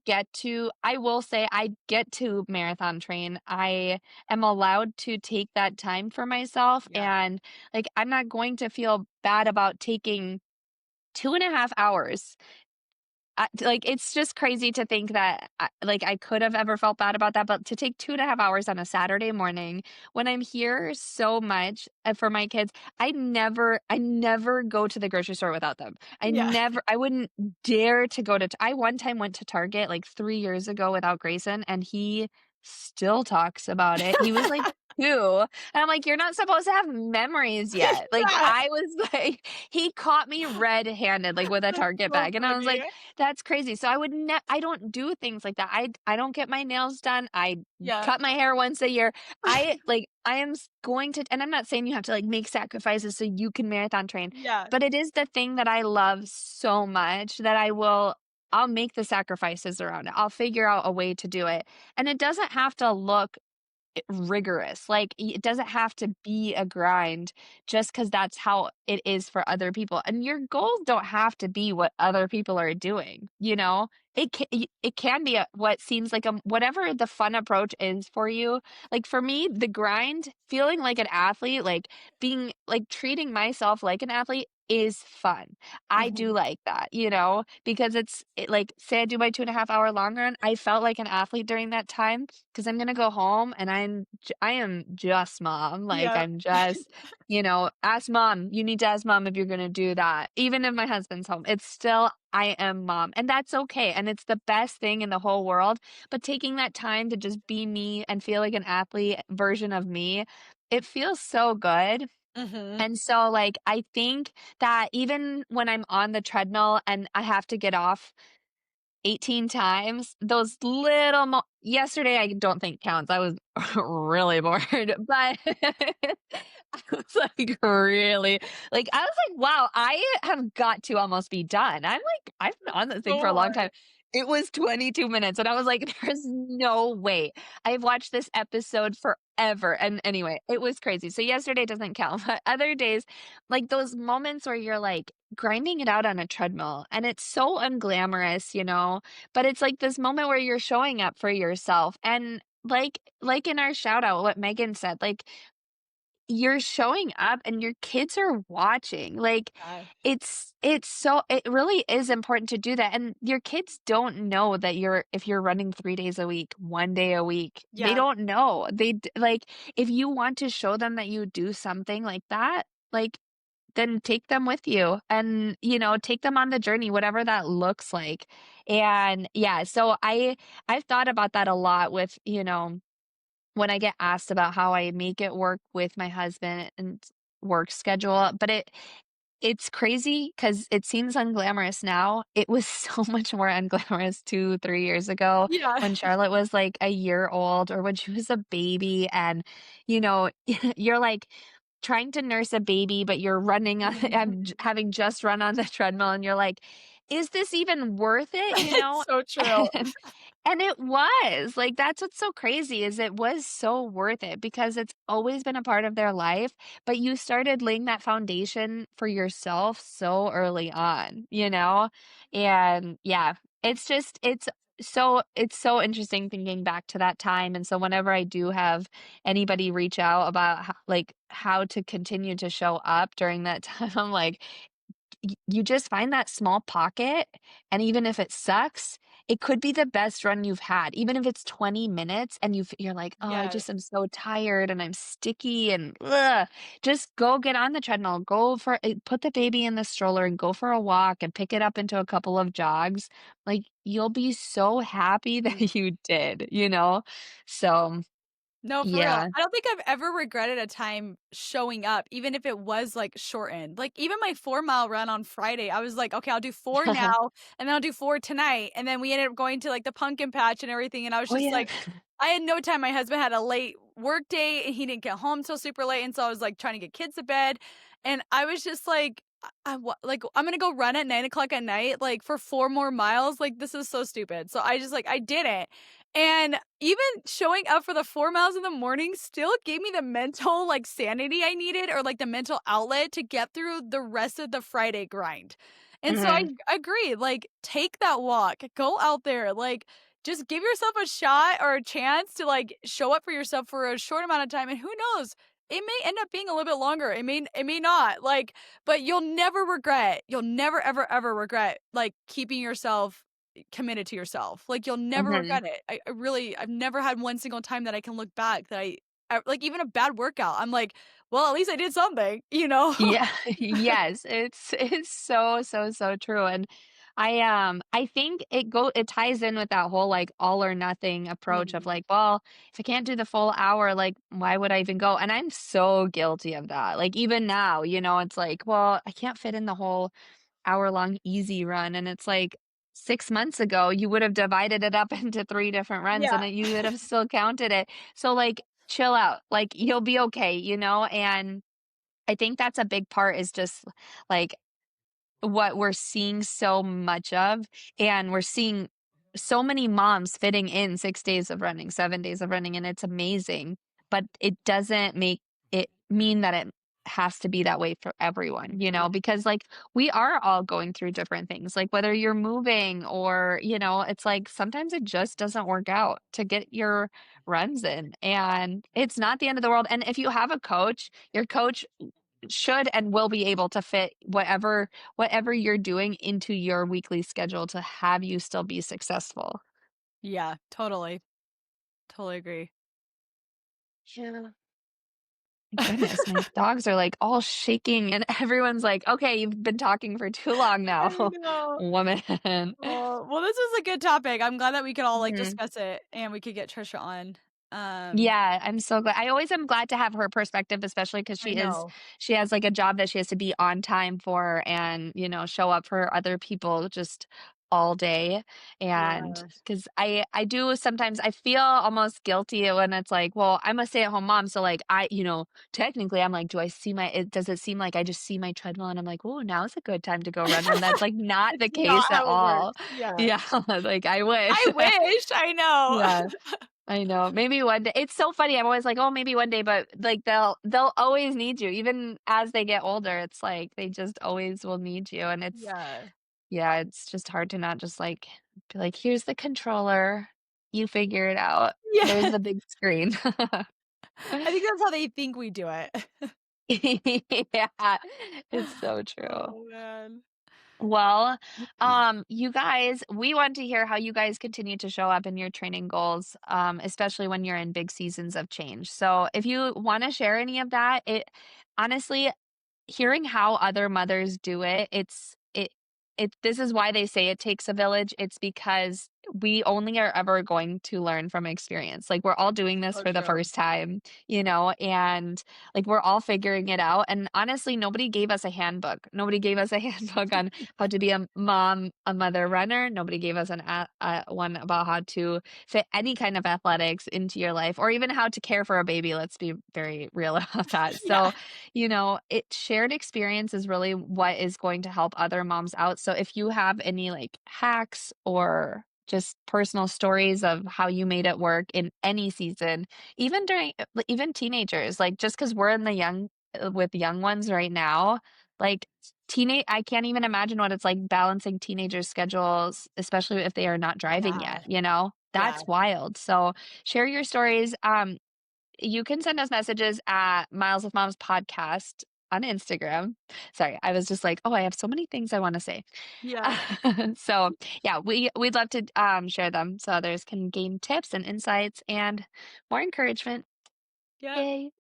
Speaker 4: will say, I get to marathon train. I am allowed to take that time for myself.
Speaker 3: Yeah.
Speaker 4: And like, I'm not going to feel bad about taking 2.5 hours like, it's just crazy to think that, I could have ever felt bad about that, but to take 2.5 hours on a Saturday morning when I'm here so much, for my kids, I never go to the grocery store without them.
Speaker 3: Yeah.
Speaker 4: I wouldn't dare to go to I one time went to Target, like, 3 years ago without Grayson, and he still talks about it. He was, like, 2, and I'm like, "You're not supposed to have memories yet." Like,
Speaker 3: Yeah.
Speaker 4: I was like he caught me red-handed, like, with a
Speaker 3: That's
Speaker 4: Target
Speaker 3: so
Speaker 4: bag, and I was
Speaker 3: funny.
Speaker 4: like, that's crazy. So I don't do things like that. I don't get my nails done. I
Speaker 3: Yeah.
Speaker 4: cut my hair once a year. I am going to, and I'm not saying you have to like make sacrifices so you can marathon train,
Speaker 3: Yeah.
Speaker 4: but it is the thing that I love so much that I'll make the sacrifices around it. I'll figure out a way to do it. And it doesn't have to look rigorous. Like, it doesn't have to be a grind just because that's how it is for other people. And your goals don't have to be what other people are doing, you know? It can be what seems like whatever the fun approach is for you. Like for me, the grind, feeling like an athlete, like being like treating myself like an athlete is fun. I do
Speaker 3: Mhm.
Speaker 4: like that, because like say I do my 2.5 hour long run. I felt like an athlete during that time because I'm gonna go home and I am just mom. Like
Speaker 3: Yeah.
Speaker 4: I'm just, ask mom. You need to ask mom if you're gonna do that. Even if my husband's home, it's still I am mom. And that's okay. And it's the best thing in the whole world. But taking that time to just be me and feel like an athlete version of me, it feels so good.
Speaker 3: Mhm.
Speaker 4: And so, like, I think that even when I'm on the treadmill and I have to get off 18 times, those little yesterday, I don't think counts. I was really bored, but I was like, really? Like, I was like, wow, I have got to almost be done. I've been on this thing
Speaker 3: So
Speaker 4: for a long
Speaker 3: hard.
Speaker 4: time. It was 22 minutes, and I was like, there's no way. I've watched this episode forever. And anyway, it was crazy. So yesterday doesn't count, but other days, like those moments where you're like grinding it out on a treadmill and it's so unglamorous, but it's like this moment where you're showing up for yourself. And like in our shout out, what Megan said, like you're showing up and your kids are watching. Like,
Speaker 3: Yeah.
Speaker 4: it really is important to do that, and your kids don't know that if you're running 3 days a week, 1 day a week, they
Speaker 3: Yeah.
Speaker 4: don't know. Like, if you want to show them that you do something like that, like, then take them with you and, take them on the journey, whatever that looks like. And yeah, so I've thought about that a lot with, when I get asked about how I make it work with my husband and work schedule, but it's crazy because it seems unglamorous now. It was so much more unglamorous 2, 3 years ago
Speaker 3: Yeah.
Speaker 4: when Charlotte was, like, a year old or when she was a baby and, you know, you're, like, trying to nurse a baby, but you're running on having just run on the treadmill, and you're like, "Is this even worth it?" You know?
Speaker 3: It's so true.
Speaker 4: And it was, like, that's what's so crazy is it was so worth it because it's always been a part of their life, but you started laying that foundation for yourself so early on, you know? And yeah, it's so interesting thinking back to that time, and so whenever I do have anybody reach out about how to continue to show up during that time, I'm like, you just find that small pocket, and even if it sucks, it could be the best run you've had. Even if it's 20 minutes and you're like, "Oh, I just
Speaker 3: Yes.
Speaker 4: am so tired and I'm sticky and ugh." Just go get on the treadmill, put the baby in the stroller and go for a walk and pick it up into a couple of jogs. Like, you'll be so happy
Speaker 3: Mm.
Speaker 4: that you did, you know? So,
Speaker 3: No, for real.
Speaker 4: yeah.
Speaker 3: I don't think I've ever regretted a time showing up, even if it was, like, shortened. Like, even my 4-mile run on Friday, I was like, "Okay, I'll do 4 now, and then I'll do 4 tonight," and then we ended up going to, like, the pumpkin patch and everything, and I was
Speaker 4: Oh,
Speaker 3: just
Speaker 4: yeah.
Speaker 3: like I had no time. My husband had a late work day, and he didn't get home till super late, and so I was, like, trying to get kids to bed, and I was just like, I'm gonna go run at 9 o'clock at night, like, for 4 more miles? Like, this is so stupid." So I just, like I did it. And even showing up for the 4 miles in the morning still gave me the mental, like, sanity I needed or, like, the mental outlet to get through the rest of the Friday grind. And so I
Speaker 4: Mhm.
Speaker 3: agree, like, take that walk, go out there, like, just give yourself a shot or a chance to, like, show up for yourself for a short amount of time, and who knows? It may end up being a little bit longer, it may not, like, but you'll never, ever, ever regret, like, keeping yourself committed to yourself. Like, you'll never
Speaker 4: Mhm.
Speaker 3: regret it. I've never had one single time that I can look back that like, even a bad workout, I'm like, "Well, at least I did something," you know?
Speaker 4: Yeah, yes, it's so, so, so true, and I think it ties in with that whole, like, all or nothing approach of,
Speaker 3: Mhm.
Speaker 4: like, "Well, if I can't do the full hour, like, why would I even go?" And I'm so guilty of that, like, even now, it's like, "Well, I can't fit in the whole hour-long easy run," and it's like, 6 months ago, you would have divided it up into 3 different runs,
Speaker 3: Yeah.
Speaker 4: and you would have still counted it, so, like, chill out, like, you'll be okay, and I think that's a big part is just, like, what we're seeing so much of, and we're seeing so many moms fitting in 6 days of running, 7 days of running, and it's amazing, but it doesn't make it mean that it has to be that way for everyone,
Speaker 3: Yeah.
Speaker 4: because, like, we are all going through different things, like, whether you're moving or, it's like sometimes it just doesn't work out to get your runs in, and it's not the end of the world, and if you have a coach, your coach should and will be able to fit whatever you're doing into your weekly schedule to have you still be successful.
Speaker 3: Yeah, totally. Totally agree.
Speaker 4: Yeah. My goodness, my dogs are, like, all shaking, and everyone's like, "Okay, you've been talking for too long now,
Speaker 3: I know.
Speaker 4: woman."
Speaker 3: Well, this was a good topic. I'm glad that we could all, like,
Speaker 4: Mhm.
Speaker 3: discuss it and we could get Trisha on. Um,
Speaker 4: Yeah, I'm so glad. I always am glad to have her perspective, especially because
Speaker 3: I know.
Speaker 4: she has, like, a job that she has to be on time for and, show up for other people just all day, and
Speaker 3: Yeah.
Speaker 4: because I do sometimes I feel almost guilty when it's like, well, I'm a stay-at-home mom, so, like, technically, I'm like, does it seem like I just see my treadmill and I'm like, "Oh, now's a good time to go run," when that's, like, not
Speaker 3: It's
Speaker 4: the
Speaker 3: not
Speaker 4: case at
Speaker 3: how it
Speaker 4: all.
Speaker 3: works. Yeah.
Speaker 4: Yeah, like, I wish.
Speaker 3: I wish, I know.
Speaker 4: Yeah. I know. Maybe one day. It's so funny. I'm always like, "Oh, maybe one day," but, like, they'll always need you. Even as they get older, it's like they just always will need you, and
Speaker 3: Yeah.
Speaker 4: it's just hard to not just, like, be like, "Here's the controller. You figure it out. There's
Speaker 3: Yeah.
Speaker 4: the big screen."
Speaker 3: I think that's how they think we do it.
Speaker 4: Yeah, it's so true.
Speaker 3: Oh, man.
Speaker 4: Well, you guys, we want to hear how you guys continue to show up in your training goals, especially when you're in big seasons of change. So if you want to share any of that, it honestly, hearing how other mothers do it, it this is why they say it takes a village. It's because we only are ever going to learn from experience. Like we're all doing this
Speaker 3: So
Speaker 4: for the
Speaker 3: true.
Speaker 4: first time, and like we're all figuring it out. And honestly, nobody gave us a handbook. Nobody gave us a handbook on how to be a mom, a mother runner. Nobody gave us one about how to fit any kind of athletics into your life or even how to care for a baby. Let's be very real about that.
Speaker 3: Yeah.
Speaker 4: So it shared experience is really what is going to help other moms out. So if you have any like hacks or just personal stories of how you made it work in any season, even teenagers, like just because we're in the young with young ones right now, like I can't even imagine what it's like balancing teenagers' schedules, especially if they are not driving
Speaker 3: Yeah.
Speaker 4: yet.
Speaker 3: Yeah.
Speaker 4: That's wild. So share your stories. You can send us messages at Miles with Moms podcast on Instagram. Sorry, I was just like, oh, I have so many things I want to say.
Speaker 3: Yeah.
Speaker 4: So yeah, we'd love to share them so others can gain tips and insights and more encouragement.
Speaker 3: Yeah.
Speaker 4: Yay.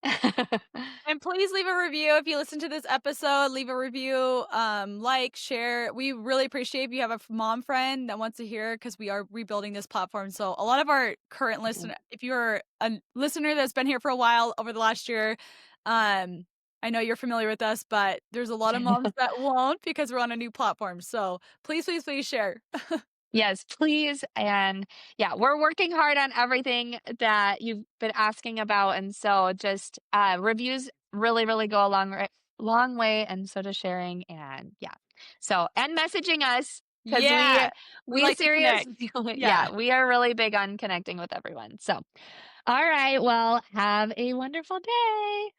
Speaker 3: And please leave a review if you listen to this episode. Leave a review, like, share. We really appreciate if you have a mom friend that wants to hear because we are rebuilding this platform. So a lot of our current listener, if you're a listener that's been here for a while over the last year, I know you're familiar with us, but there's a lot of moms that won't because we're on a new platform. So please, please, please share.
Speaker 4: Yes, please. And yeah, we're working hard on everything that you've been asking about. And so just reviews really, really go a long way. And so does sharing. And yeah. So, and messaging us because
Speaker 3: Yeah. We
Speaker 4: we
Speaker 3: like to connect.
Speaker 4: seriously,
Speaker 3: Yeah.
Speaker 4: yeah, we are really big on connecting with everyone. So, all right. Well, have a wonderful day.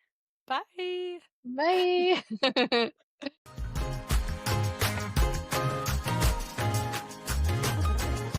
Speaker 3: Bye.
Speaker 4: Bye.